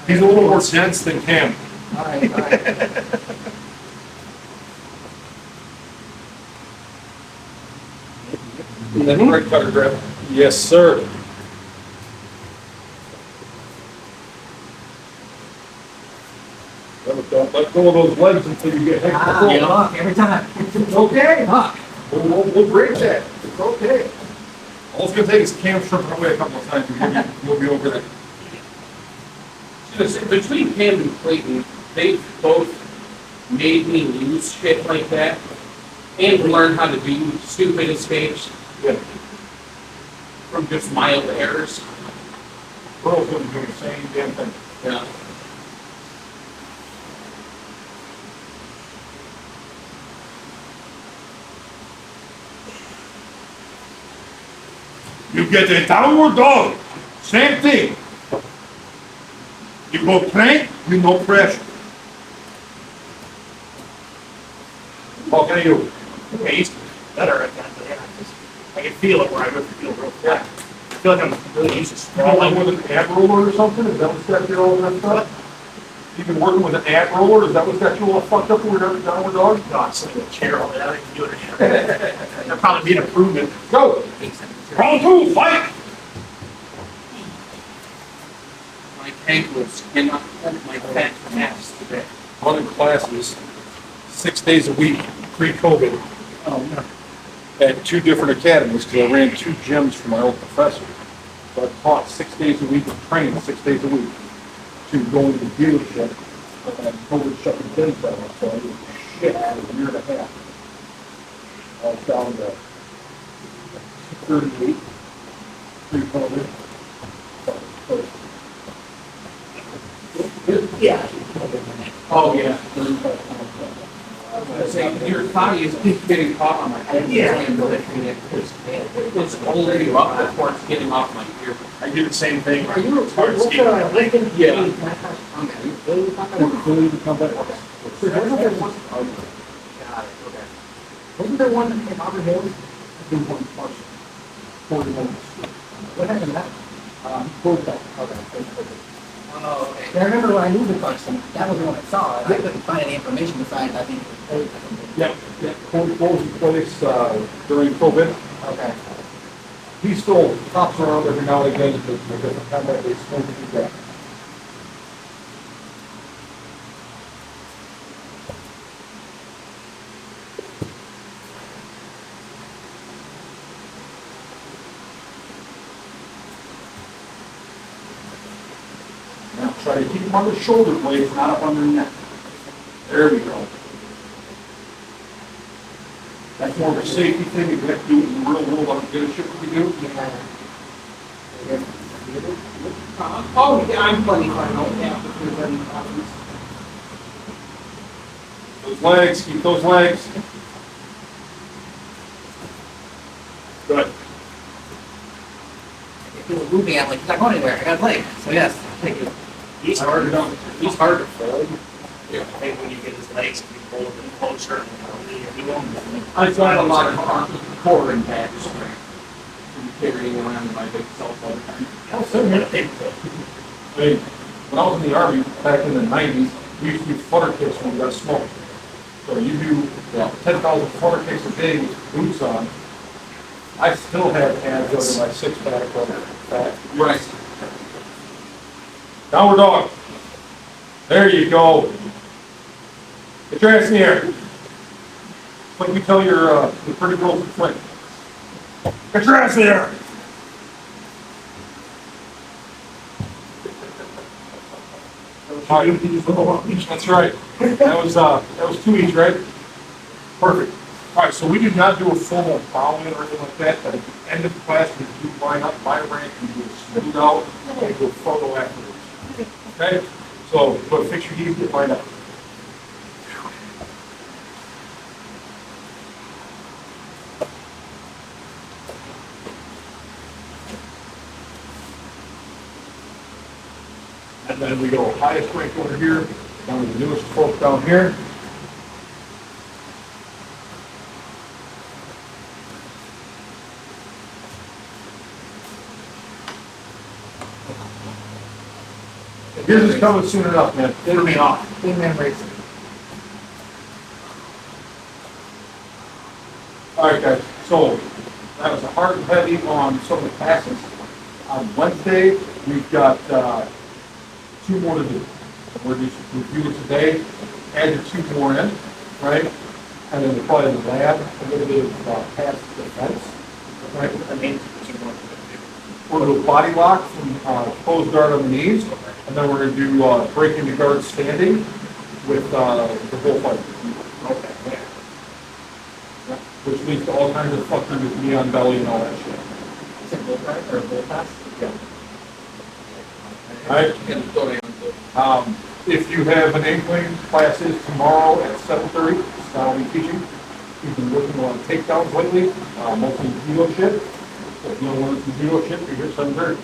He's a little more dense than Cam. All right, all right. That right cutter grab. Yes, sir. Don't let go of those legs until you get hit. Fuck, every time. It's okay. Fuck. We'll break that. It's okay. All it's gonna take is Cam stripping away a couple of times and we'll be over there. just between Cam and Clayton, they both made me lose shit like that and learn how to do stupid escapes Yeah. from just mild errors. Earl's gonna do the same damn thing. Yeah. You get a downward dog. Same thing. You go plank, you no pressure. How can I do? Okay, he's better at that, but yeah, I can feel it where I really feel real flat. I feel like I'm really used to Crawling sprawling. with an ab roller or something? Is that what's got you all that stuff? You been working with an ab roller? Is that what's got you all fucked up with your downward dog? God, sitting in a chair all day, I don't even do it anymore. That'd probably be an improvement. Go! Round 2, fight! My ankles cannot hold my fat mass today. Running classes 6 days a week, pre-COVID, Oh, no. at 2 different academies, because I ran 2 gyms for my old professor. So I taught 6 days a week and trained 6 days a week to go into the dealership, and COVID shut the gyms down, so I was shit for a year and a half. I was down to 38, pre-COVID. Yeah. Oh, yeah. I was gonna say, your thigh is getting caught on my head. Yeah. I'm lifting it. It's holding you up before it's getting off my ear. I do the same thing. Are you It's hard to what's skate. Lincoln? Yeah. Are you really talking about? Fully to come back. Got it, okay. Wasn't there one in Auburn Hills? Do one partial. 40 minutes. What happened to that? Protocol. Oh, okay. And I remember when I moved the custom, That was the one I saw, and I couldn't find any information besides, I think it was closed or something. Yeah, closed in place, during COVID. Okay. He still pops around every now and again, because the time that they smoke to do that. Now try to keep them on the shoulder blades, not up on their neck. There we go. That's more of a safety thing, if you have to do it in the real world, like the other shit we do. Oh, yeah, I'm plenty fine, I'll have if there's any problems. Those legs, keep those legs. Good. If he was moving, I'm like, he's not going anywhere, I got a leg. So yes, thank you. He's hard to, he's hard to fold. I think when you get his legs, if you fold them closer, you won't. I've got a lot of core and back strength from carrying around my big self all the time. Well, same here. I mean, when I was in the Army, back in the 90s, we used to do flutter kicks when we got smoked. So you do 10,000 flutter kicks a day with boots on. I still have abs under my six-pack on back. Right. Downward dog. There you go. Get your ass in the air. Like we tell your pretty girls in Flint. Get your ass in the air. That's right. That was 2 each, right? Perfect. All right, so we did not do a formal foul-in or anything like that, but at the end of the class, we do line up my rank, we do a smooth out, and do a photo afterwards. Okay? So, but fix your heat, get lined up. And then we go highest rank over here, down to the newest folk down here. Yours is coming soon enough, man. Get me off. Clean memories. All right, guys. So that was a hard and heavy on some of the passes. On Wednesday, we've got 2 more to do. We're just reviewing today, added 2 more in, right? And then probably the lab, a little bit of pass defense, right? I mean, We're going to do a body lock from closed guard on the knees, and then we're going to do break into guard standing with the bullfight. okay, yeah. Which leads to all kinds of fucking with neon belly and all that shit. Is it bull pass or bull pass? Yeah. All right. If you have an inkling, classes tomorrow at 7:30, I'll be teaching. We've been working on takedowns lately, mostly judo shit. So if you don't learn some judo shit, you're here at 7:30.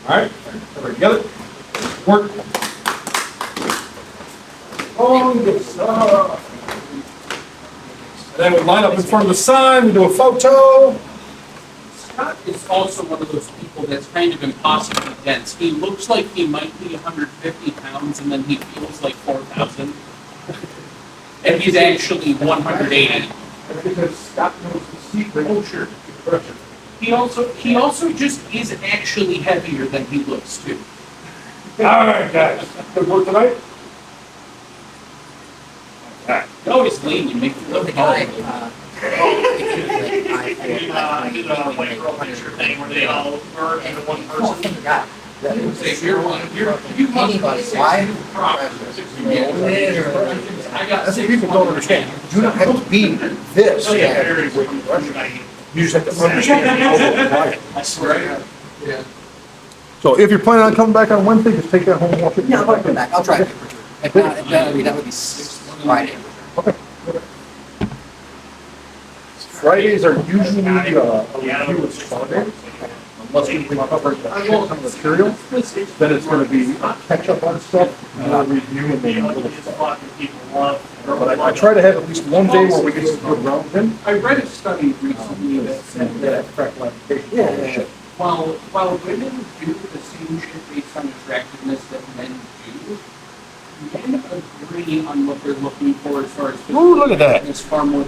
All right, everybody together. Work. Oh, good stuff. And then we line up in front of the sign, we do a photo. Scott is also one of those people that's kind of impossibly dense. He looks like he might be 150 pounds and then he feels like 4,000. And he's actually 180. That's because Scott knows the secret. Oh, sure. He also just is actually heavier than he looks too. All right, guys. Good work tonight? You always lean, you make him The look guy, tall. He's a white girl picture thing where they all merge into one Oh, person. thank God. Say, you must Anybody, why? I got That's what 6 people don't understand. You do not have to be this. Oh, yeah, to very break the pressure. good. You just have to understand the whole I swear. Yeah. So if you're planning on coming back on Wednesday, just take that home and watch it. Yeah, I'll come back, I'll try it. If not, that would be Friday. Fridays are usually a review with Sunday. Unless we can cover the shit ton of material, then it's gonna be a catch up on stuff, more review and then a little stuff. But I try to have at least one day where we get some good rounds in. I read a study recently that said that Practical application. Yeah. while women do the same shit based on attractiveness that men do, men agree on what they're looking for as far as Ooh, look at that. is far more